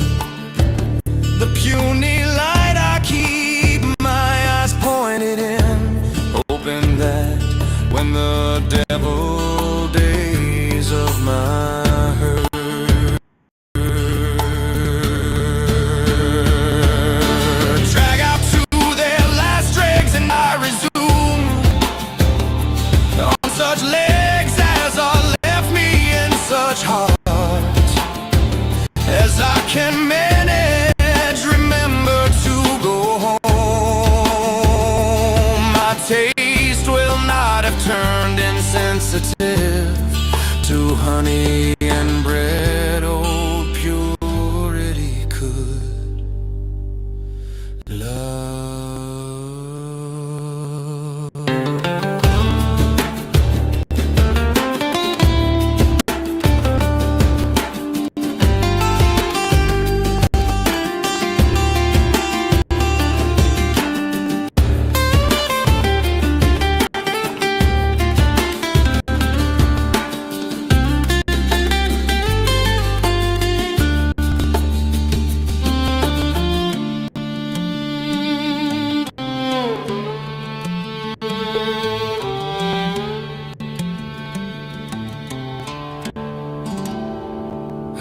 The puny light I keep my eyes pointed in, hoping that when the devil days of my hurt drag out to their last dregs, and I resume on such legs as are left me in such heart as I can manage. Remember to go home. My taste will not have turned insensitive to honey and bread. Old purity could love.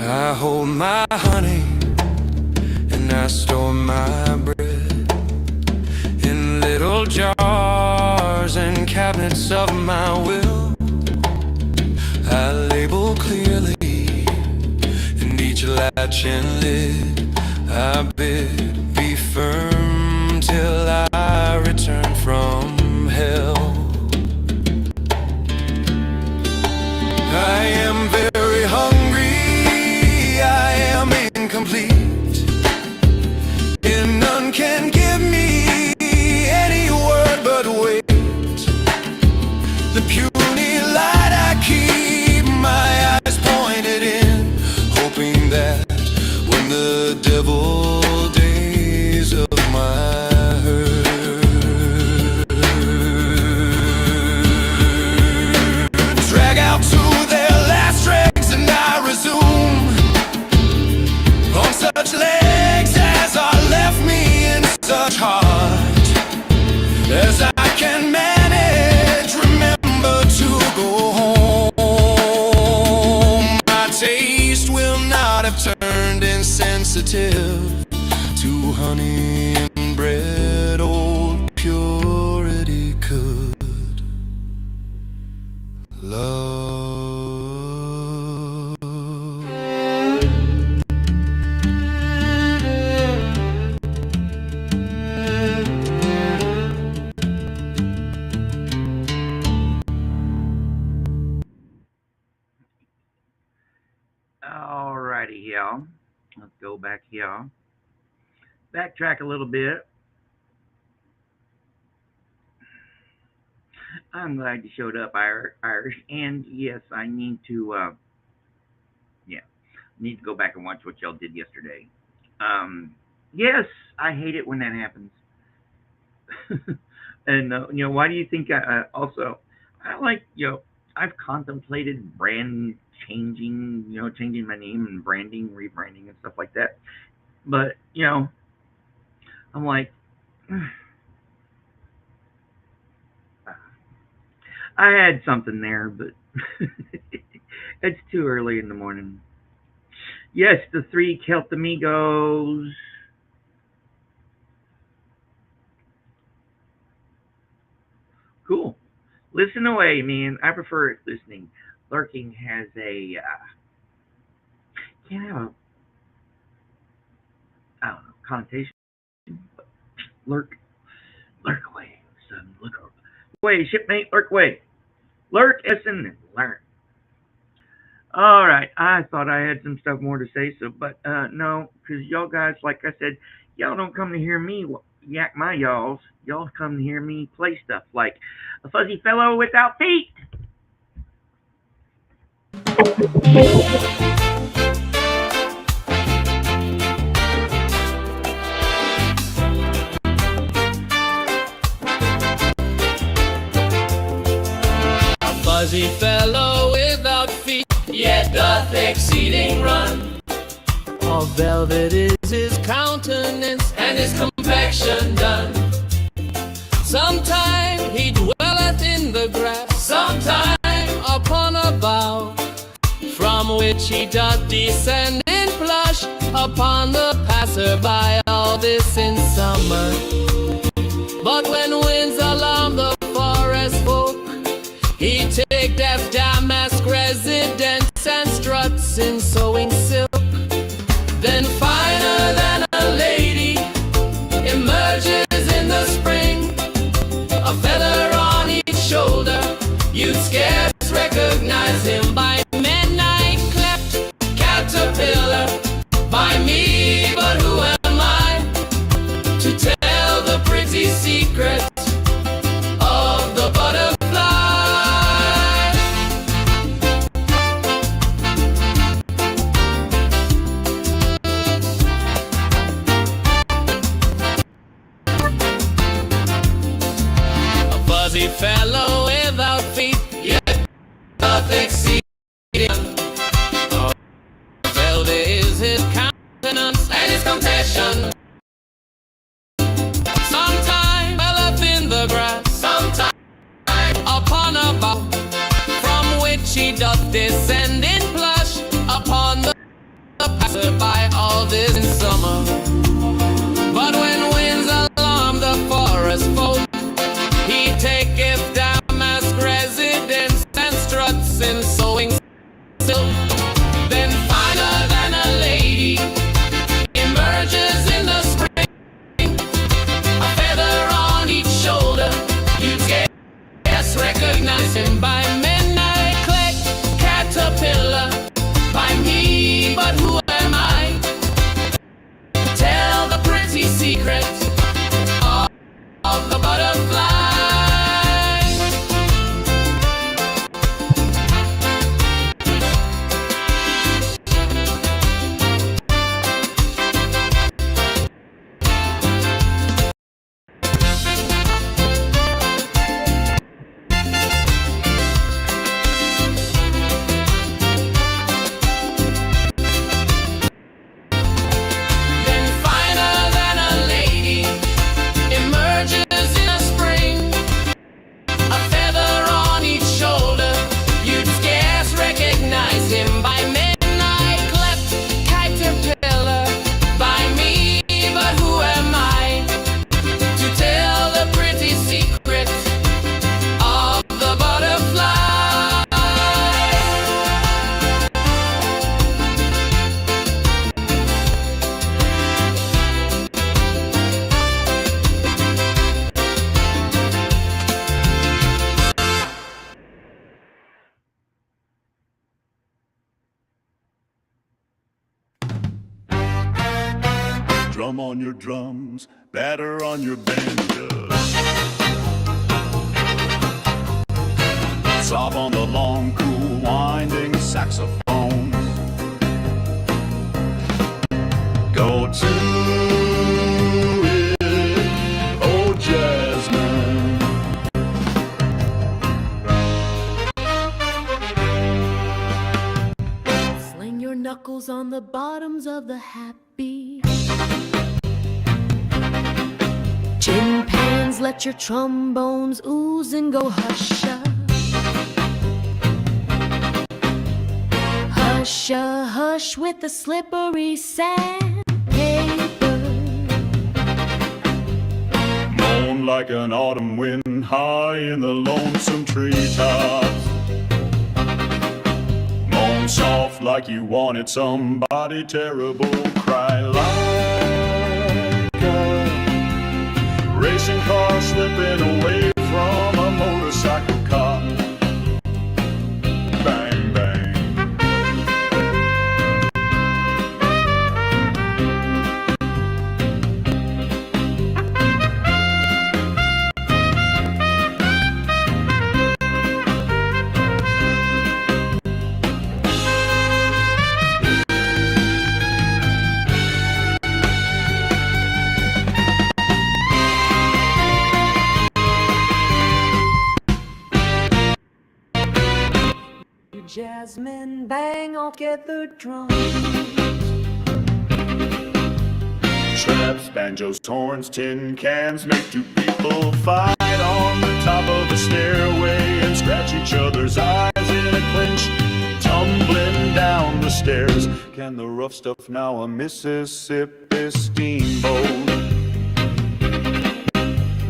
I hold my honey and I store my bread in little jars and cabinets of my will. I label clearly in each latch and lid. I bid be firm till I return from hell. I am very hungry, I am incomplete, and none can give me any word but wait. The puny light I keep my eyes pointed in, hoping that when the devil days of my hurt drag out to their last dregs, and I resume on such legs as are left me in such heart as I can manage. Remember to go home. My taste will not have turned insensitive to honey and bread. Old purity could love. Alrighty, y'all. Let's go back here. Backtrack a little bit. I'm glad you showed up, Irish. And yes, I need to, yeah, need to go back and watch what y'all did yesterday. Yes, I hate it when that happens. And why do you think I also I like I've contemplated brand changing, changing my name and branding, rebranding and stuff like that. But I'm like, I had something there, but it's too early in the morning. Yes, the three Celtamigos. Cool. Listen away, man. I prefer it listening. Lurking has a can't have a I don't know connotation. But lurk away, son. Look away, shipmate, lurk away. Lurk, listen, and learn. All right, I thought I had some stuff more to say, but no, because y'all guys, like I said, y'all don't come to hear me yak my y'alls. Y'all come to hear me play stuff like a fuzzy fellow without feet. A fuzzy fellow without feet, yet doth exceeding run. All velvet is his countenance, and his complexion done. Sometime he dwelleth in the grass, sometime upon a bough, from which he doth descend in blush upon the passer-by. All this in summer, but when winds alarm the forest folk, he take deaf damask residence and struts in sewing silk. Then finer than a lady emerges in the spring, a feather on each shoulder, you'd scarce recognize him. By midnight cleft caterpillar, by me, but who am I to tell the pretty secret of the butterfly? A fuzzy fellow without feet, yet doth exceed. Velvet is his countenance, and his complexion. Sometime well up in the grass, sometime upon a bough, from which he doth descend in blush upon the passer-by. All this in summer, but when winds alarm the forest folk, he taketh damask residence and struts in sewing silk. Then finer than a lady emerges in the spring, a feather on each shoulder, you scarce recognize him. By midnight click caterpillar, by me, but who am I to tell the pretty secret of the butterfly? Then finer than a lady emerges in a spring, a feather on each shoulder, you'd scarce recognize him. By midnight cleft caterpillar, by me, but who am I to tell the pretty secret of the butterfly? Drum on your drums, batter on your banjos. Sob on the long, cool, winding saxophone. Go to it, oh Jasmine. Sling your knuckles on the bottoms of the happy. Tin pans, let your trombones ooze and go husha. Husha, hush with the slippery sandpaper. Moan like an autumn wind high in the lonesome treetops. Moan soft like you wanted somebody terrible. Cry like a racing car slipping away from a motor. bang, I'll get the drum. Traps, banjos, horns, tin cans make two people fight on the top of a stairway and scratch each other's eyes in a clinch, tumbling down the stairs. Can the rough stuff now a Mississippi steamboat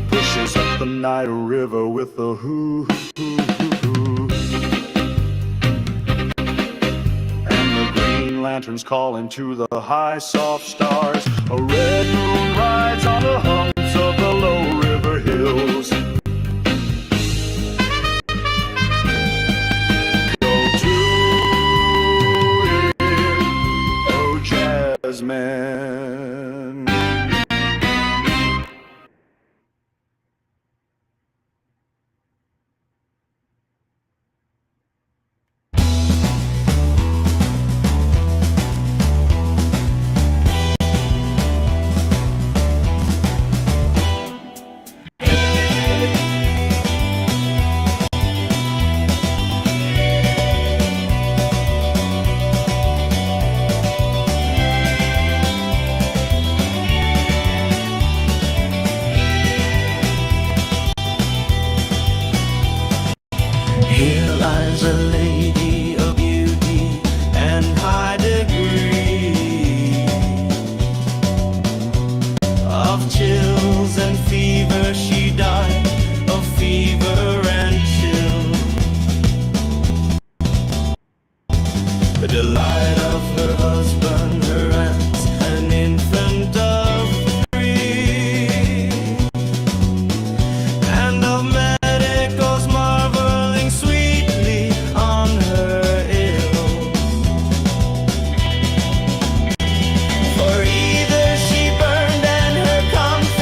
pushes up the night river with a hoo hoo hoo. And the green lanterns calling to the high soft stars. A red moon rides on the humps of the low river hills. Go to it, oh Jasmine. Here lies a lady of beauty and high degree of chills and fever. She died of fever and chill. The delight of her husband, her aunts, an infant of three, and of medicals marveling sweetly on her ill. For either she burned and her comfort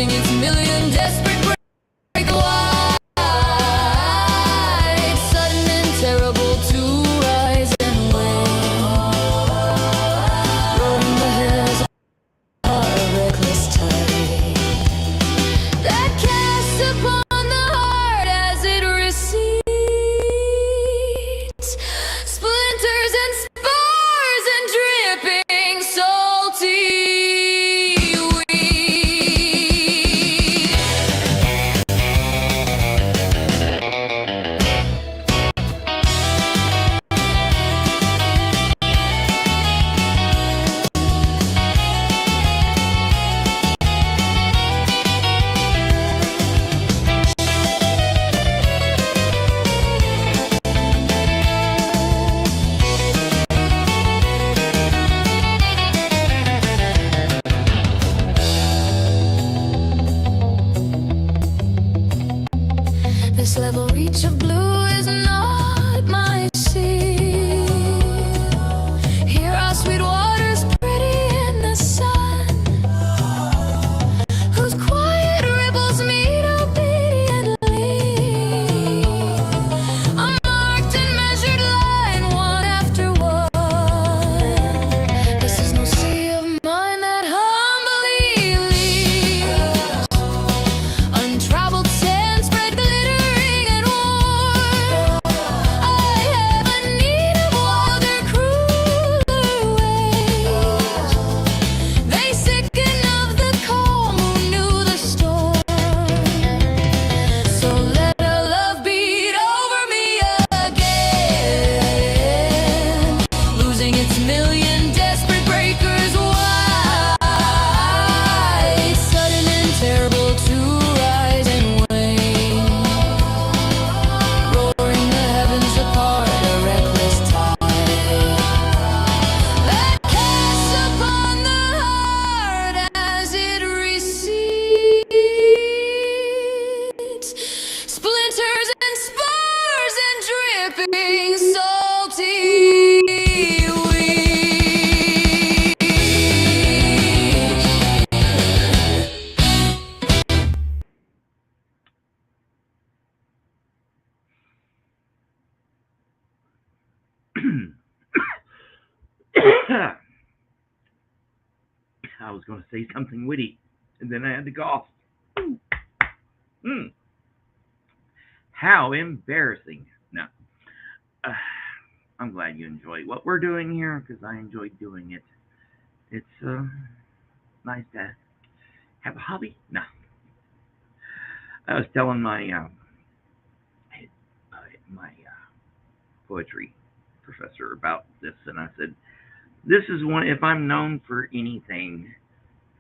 losing its million desperate break wide. Sudden and terrible to rise and wane. Rolling the hills are a reckless tide that casts upon the heart as it recedes. Splinters and spars and dripping salty This level reach of blue is not my sea. Here are sweet waters pretty in the sun, whose quiet ripples meet obediently. A marked and measured line, one after one. This is no sea of mine that humbly leaves untraveled sands spread glittering and warm. I have a need of wilder, crueler waves. They sicken of the calm who knew the storm. So let a love beat over me again, losing its million desperate breakers wide. Sudden and terrible to rise and wane. Roaring the heavens apart, a reckless tide that casts upon the heart as it recedes. Splinters and spars and dripping salty I was going to say something witty, and then I had to cough. How embarrassing. No. I'm glad you enjoy what we're doing here, because I enjoy doing it. It's nice to have a hobby. No. I was telling my poetry professor about this, and I said, this is one, if I'm known for anything,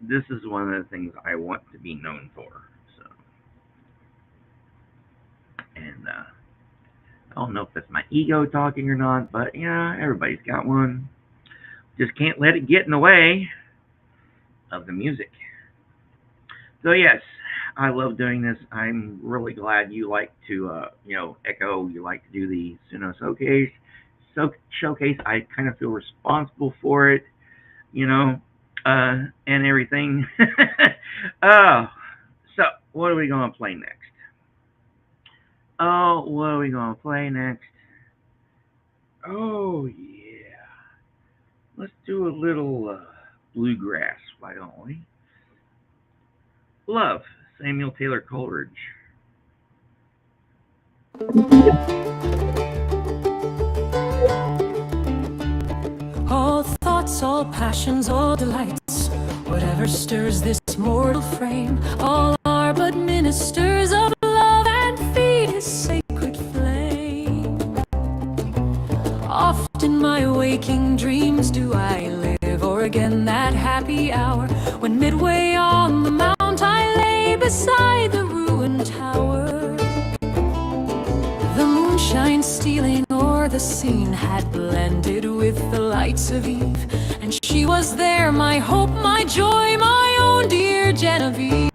this is one of the things I want to be known for. So, and I don't know if that's my ego talking or not, but yeah, everybody's got one. Just can't let it get in the way of the music. So yes, I love doing this. I'm really glad you like to, Echo, you like to do the Suno showcase. I kind of feel responsible for it, and everything. So what are we going to play next? Oh, what are we going to play next? Oh, yeah. Let's do a little bluegrass, why don't we? Love, Samuel Taylor Coleridge. All thoughts, all passions, all delights, whatever stirs this mortal frame, all are but ministers of love and feed his sacred flame. Oft in my waking dreams do I live o'er again that happy hour, when midway on the mount I lay beside the ruined tower. The moonshine stealing o'er the scene had blended with the lights of eve, and she was there, my hope, my joy, my own dear Genevieve.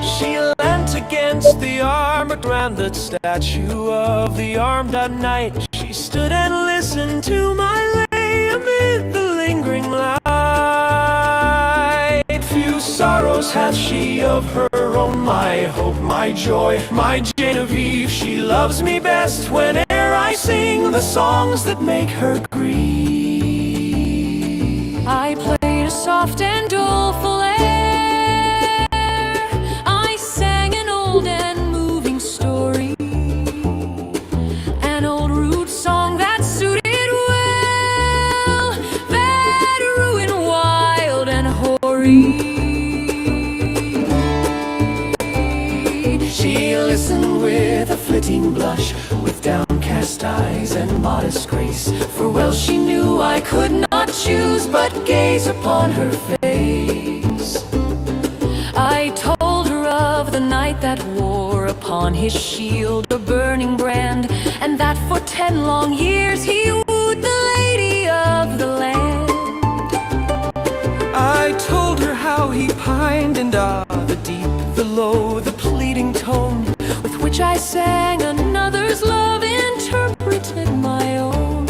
She leant against the armored granite statue of the armed knight. She stood and listened to my lay amid the lingering light. house hath she of her own, my hope, my joy, my Genevieve. She loves me best whene'er I sing the songs that make her grieve. I played a soft and doleful air, I sang an old and moving story, an old rude song that suited well that ruin wild and hoary. She listened with a flitting blush, with downcast eyes and modest grace, for well she knew I could not choose but gaze upon her face. I told her of the knight that wore upon his shield a burning brand, and that for 10 long years he wooed the lady of the land. I told her how he pined, and the deep, the low, the pleading tone With which I sang another's love, interpreted my own.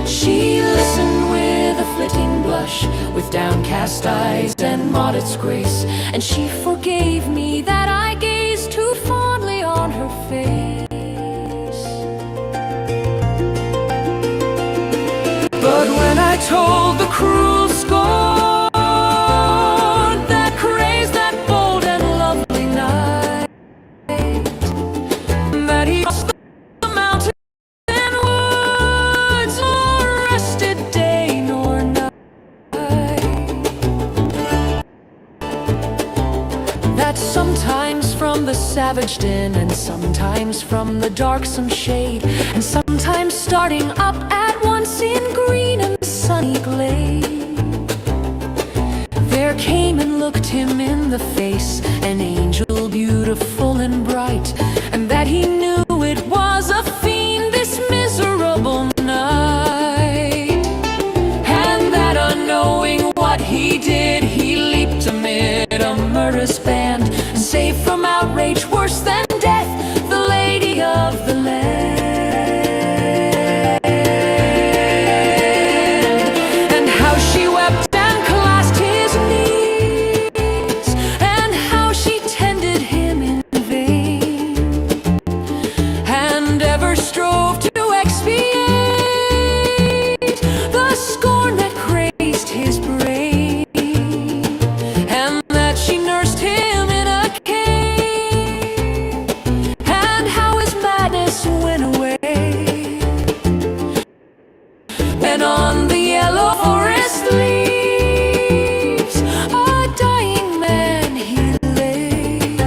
She listened with a flitting blush, with downcast eyes and modest grace, And she forgave me that I gazed too fondly on her face. but when I told the cruel scorn That crazed that bold and lovely night, that he crossed the mountain and woods, nor rested day nor night, that sometimes from the savage din, and sometimes from the darksome shade, and sometimes starting up at once in green and sunny glade, there came and looked him in the face an angel beautiful and bright, and that he knew it was a fiend this miserable night, and that unknowing what he did, he leaped amid a murderous band, saved from outrage worse than death the lady of the land. And how she wept and clasped his knees, and how she tended him in vain, and ever strove to expiate the scorn that crazed his brain, and that she nursed him in a cave, and how his madness went away, and on the yellow forest leaves a dying man he lay.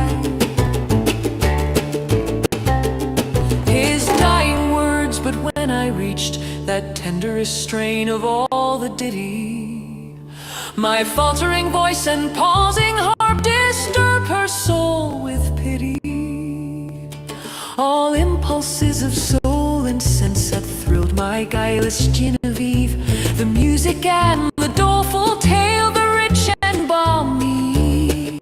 His dying words, but when I reached that tenderest strain of all the ditty, my faltering voice and pausing harp disturb her soul with pity. All impulses of soul and sense that thrilled my guileless Genevieve, the music and the doleful tale, the rich and balmy,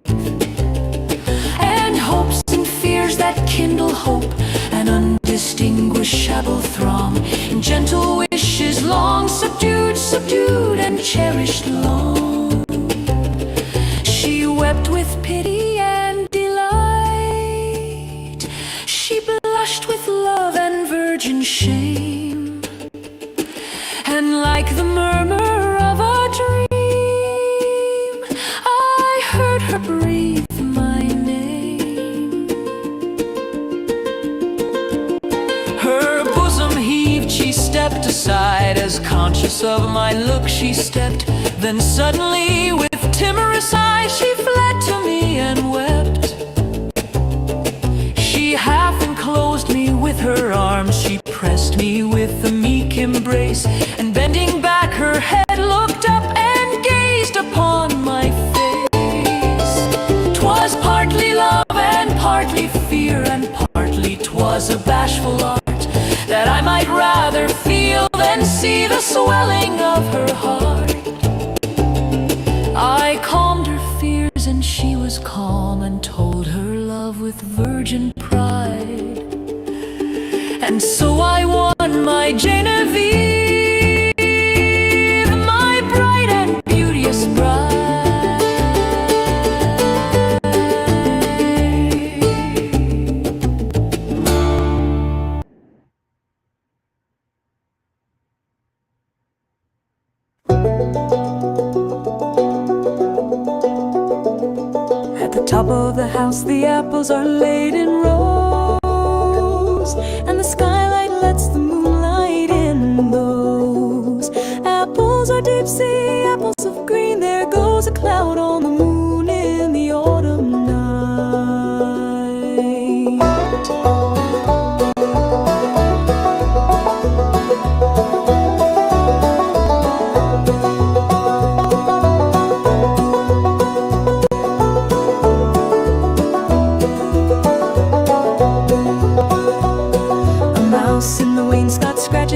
and hopes and fears that kindle hope, an undistinguishable throng, in gentle wishes long subdued, subdued and cherished long. She wept with pity and delight, she blushed with love and virgin shame, and like the murmur of a dream, I heard her breathe my name. Her bosom heaved, she stepped aside, as conscious of my look she stepped, then suddenly with timorous eyes she fled to me and wept. She half enclosed me with her arms, she pressed me with a meek embrace, and bending back her head looked up and gazed upon my face. 'Twas partly love and partly fear, and partly 'twas a bashful art, that I might rather feel than see the swelling of her heart. I calmed her fears and she was calm, and told her love with virgin pride, and so I won my Genevieve, my bright and beauteous bride. top of the house, the apples are laid in rows, and the skylight lets the moonlight in those. Apples are deep sea apples of green. There goes a cloud on the moon in the autumn night.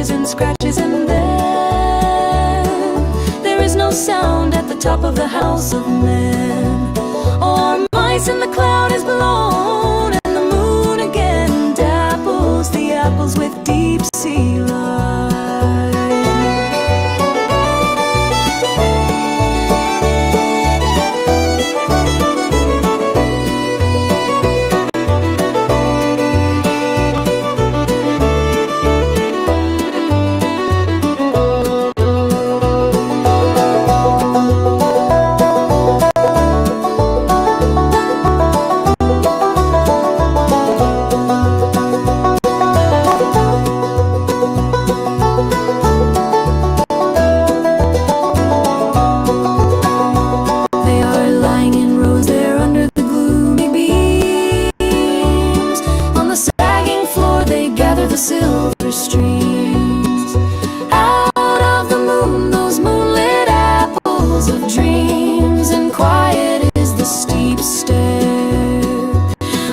And scratches, and then there is no sound at the top of the house of men. All mice in the cloud is blown, and the moon again dapples the apples with deep sea light. Silver streams out of the moon, those moonlit apples of dreams, and quiet is the steep stair.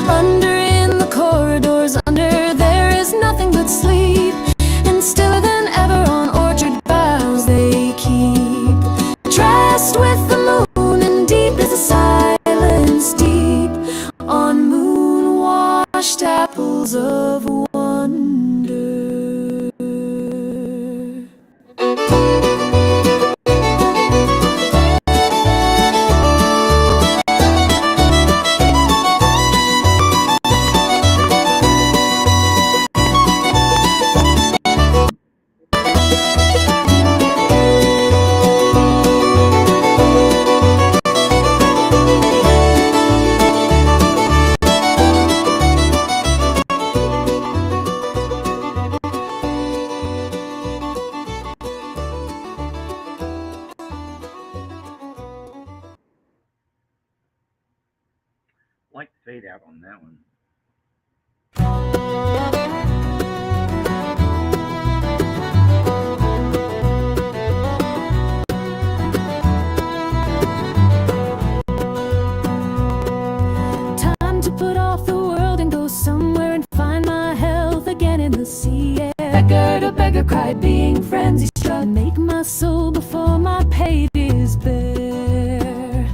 Under in the corridors, under there is nothing but sleep, and stiller than ever on orchard boughs they keep. Dressed with the moon, and deep is the silence deep on moon-washed apples of wonder. Like the fade out on that one. Time to put off the world and go somewhere and find my health again in the sea air. Beggar to beggar cried, being frenzy struck. Make my soul before my pate is bare,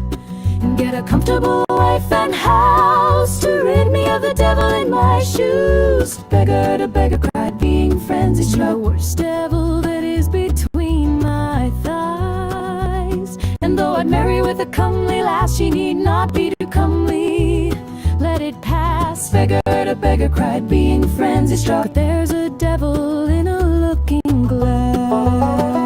and get a comfortable wife and house to rid me of the devil in my shoes. Beggar to beggar cried, being frenzy struck. The worst devil that is between my thighs, and though I'd marry with a comely lass, she need not be too comely. Let it pass. Beggar to beggar cried, being frenzy struck. But there's a devil in a looking glass.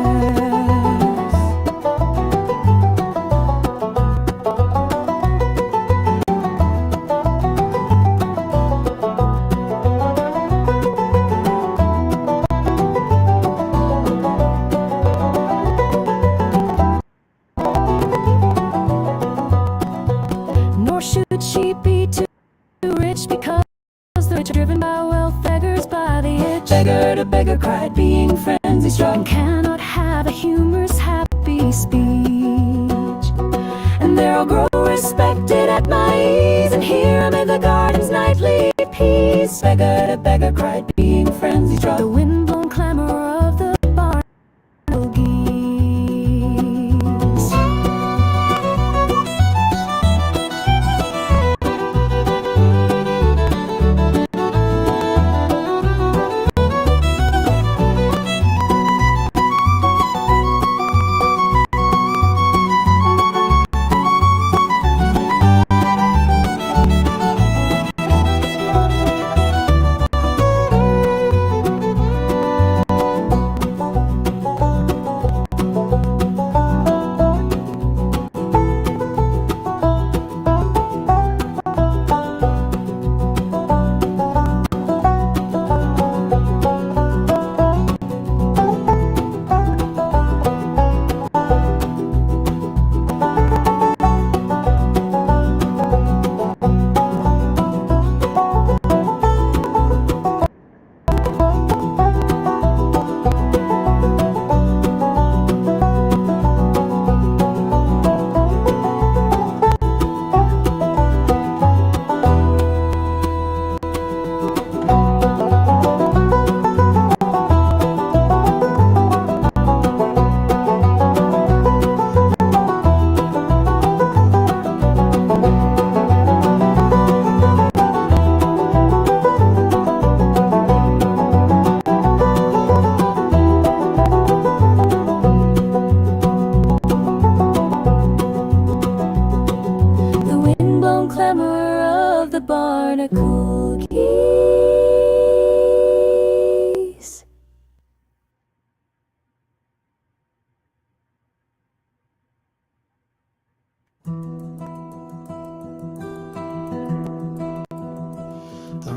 Nor should she be too rich, because the rich are driven by wealth, beggars by the itch. Beggar to beggar cried, being frenzy struck. And cannot have a humorous happy speech, and there I'll grow respected at my ease, and here amid the garden's nightly peace. Beggar to beggar cried, being frenzy struck. The wind-blown clamor of the barn geese.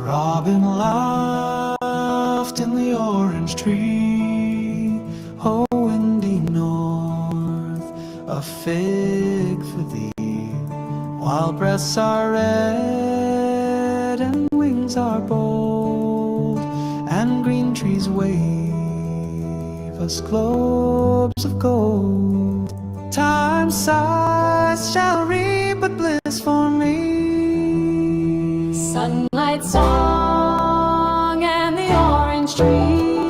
Robin laughed in the orange tree. Oh, windy north, a fig for thee. While breasts are red and wings are bold, and green trees wave us globes of gold. Time sighs shall reap but bliss for me. Sunlight song and the orange tree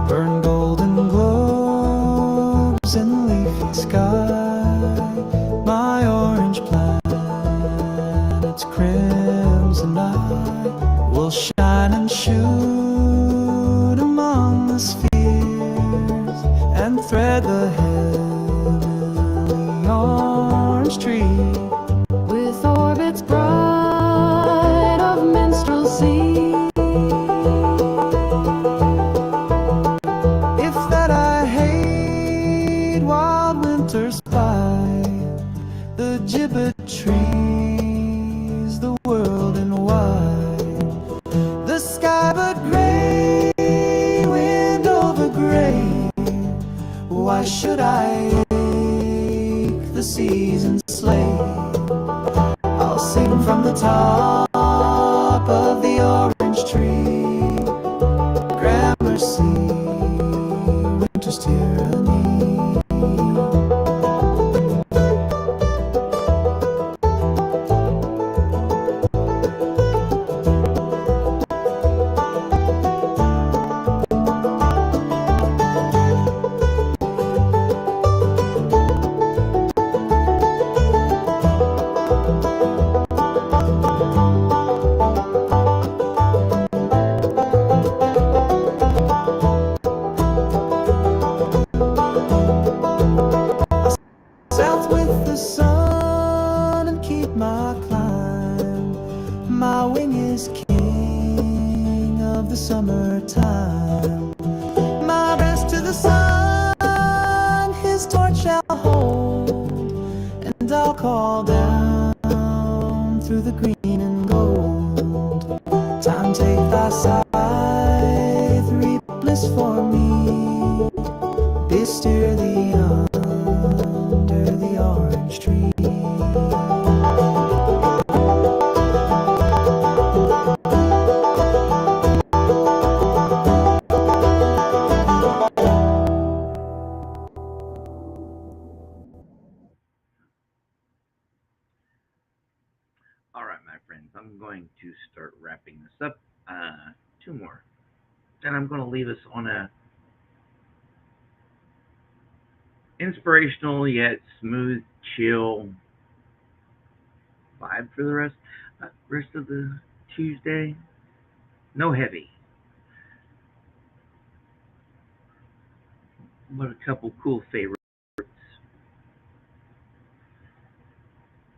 Burn golden globes in the leafy sky. My orange planet's crimson eye will shine and shoot among the spheres and thread the heavenly orange tree with orbits bright of minstrelsy. If that I hate wild winter's spite, the gibbet trees, the world in white, the sky but gray, wind over gray. Why should I ache the season's slave? I'll sing from the top of the orange tree, gramercy, winter's tyranny. South with the sun and keep my climb. My wing is king of the summertime. My breast to the sun, his torch shall hold, and I'll call down through the green and gold. Time, take thy scythe, reap bliss for me. Bestir thee under the orange tree. All right, my friends, I'm going to start wrapping this up. Two more. Then I'm going to leave us on a inspirational yet smooth, chill vibe for the rest of the Tuesday. No heavy, but a couple cool favorites.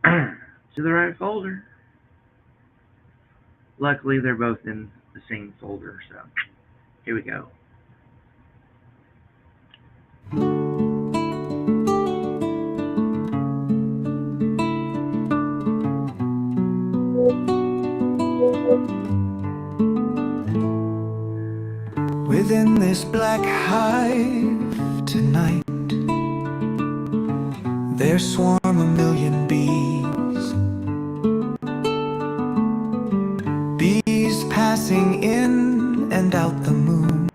To the right folder. Luckily, they're both in the same folder, so here we go. Within this black hive tonight, there swarm a million bees. Bees passing in and out the moon.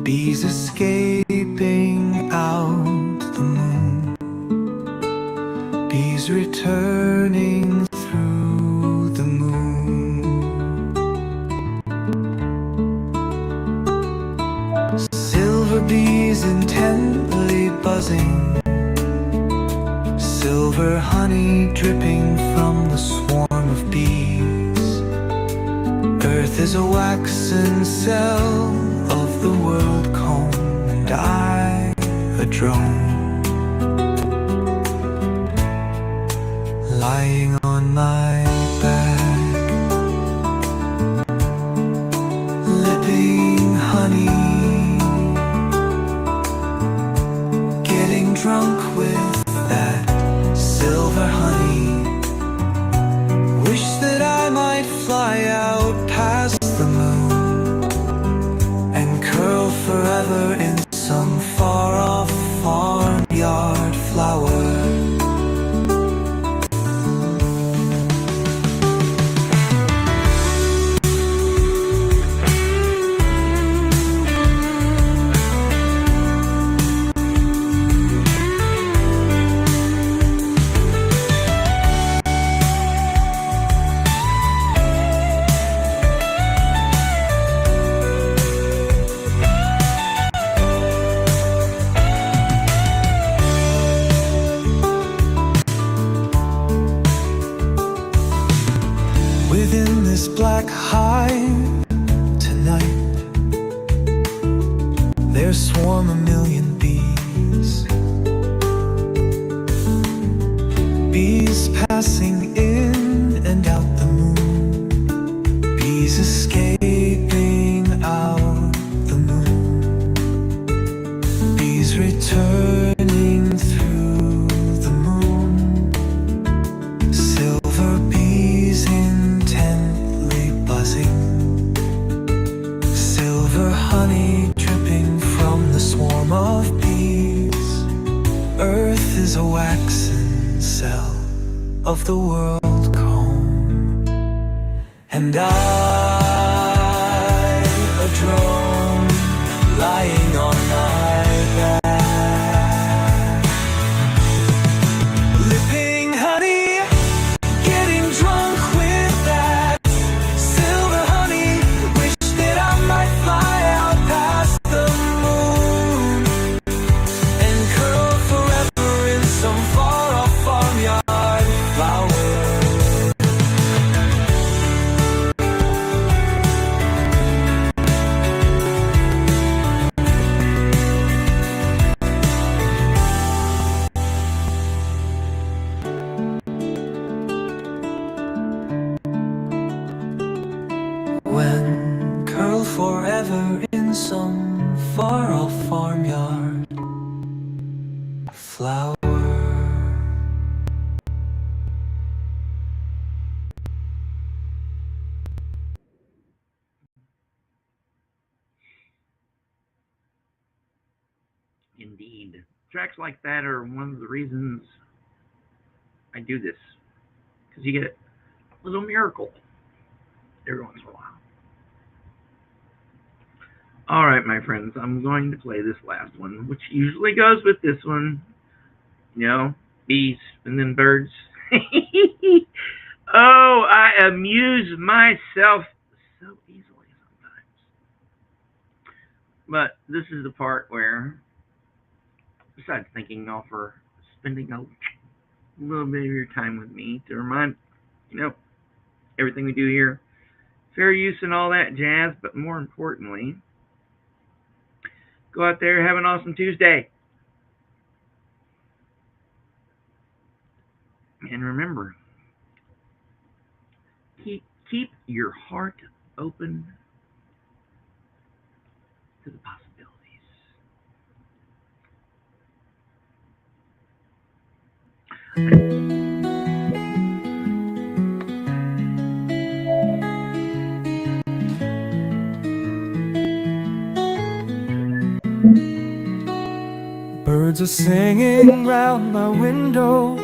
Bees escaping out the moon. Bees returning through the moon. Silver bees intently buzzing, silver honey dripping from the swarm of bees. Earth is a waxen cell of the world comb, and I a drone, lying on my back, lipping honey, getting drunk with that silver honey. is a waxen cell of the world comb, and I, a drone lying on my back, lipping honey, getting drunk with that silver honey. Wish that I might fly out past the moon and curl forever in some far-off farmyard flower. When curl forever in some far-off farmyard flower. Indeed. Tracks like that are one of the reasons I do this. Because you get a little miracle every once in a while. Alright, my friends, I'm going to play this last one, which usually goes with this one. You know, bees and then birds. Oh, I amuse myself so easily sometimes. But this is the part where, besides thanking y'all for spending a little bit of your time with me to remind, everything we do here, fair use and all that jazz, but more importantly, go out there, have an awesome Tuesday. And remember, keep your heart open to the possibilities. Birds are singing round my window,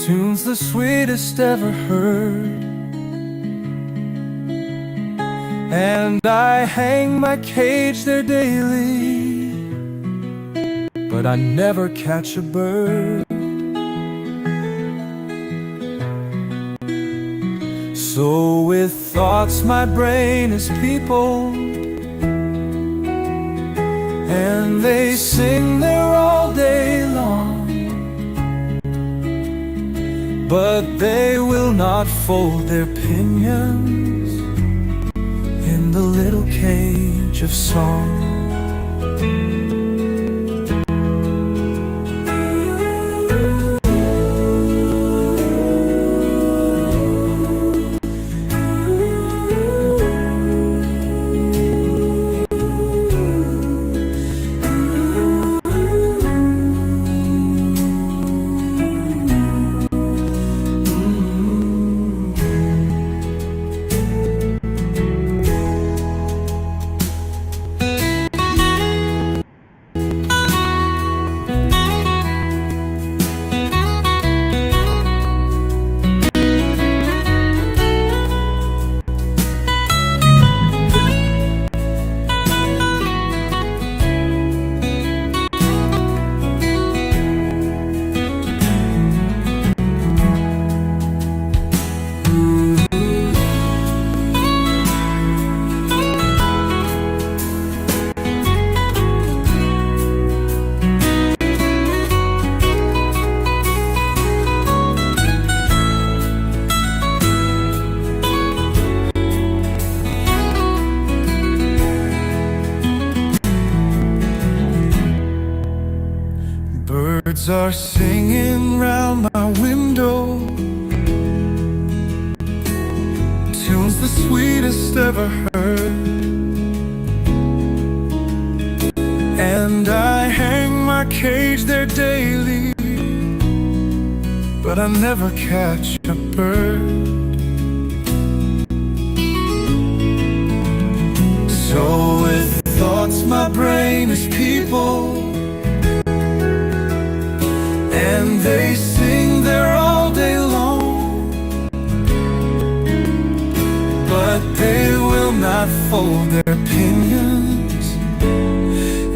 tunes the sweetest ever heard, and I hang my cage there daily, but I never catch a bird. So with thoughts my brain is peopled, and they sing there all day long, but they will not fold their pinions in the little cage of song. Birds are singing round my window, tunes the sweetest ever heard, and I hang my cage there daily, but I never catch a bird. So with thoughts my brain is peopled, hold their opinions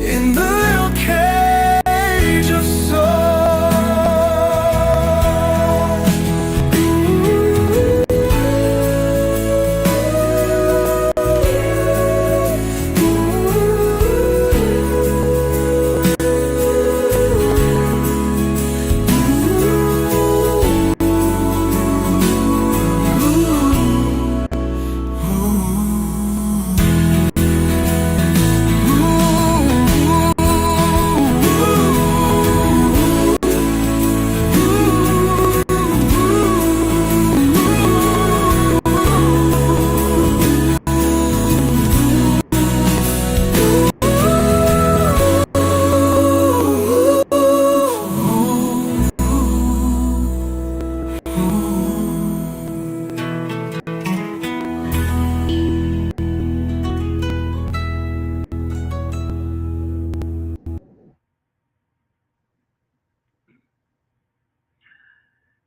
in the little cage of soul.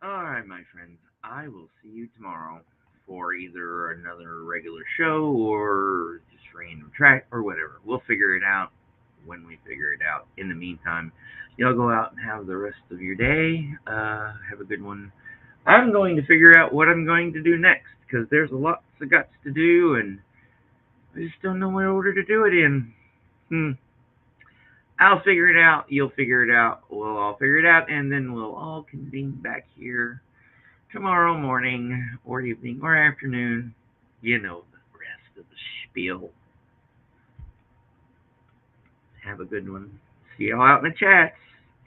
Alright, my friends, I will see you tomorrow for either another regular show or just random track or whatever. We'll figure it out when we figure it out. In the meantime, y'all go out and have the rest of your day. Have a good one. I'm going to figure out what I'm going to do next because there's lots of guts to do and I just don't know what order to do it in. I'll figure it out. You'll figure it out. We'll all figure it out, and then we'll all convene back here tomorrow morning or evening or afternoon. You know the rest of the spiel. Have a good one. See y'all out in the chats.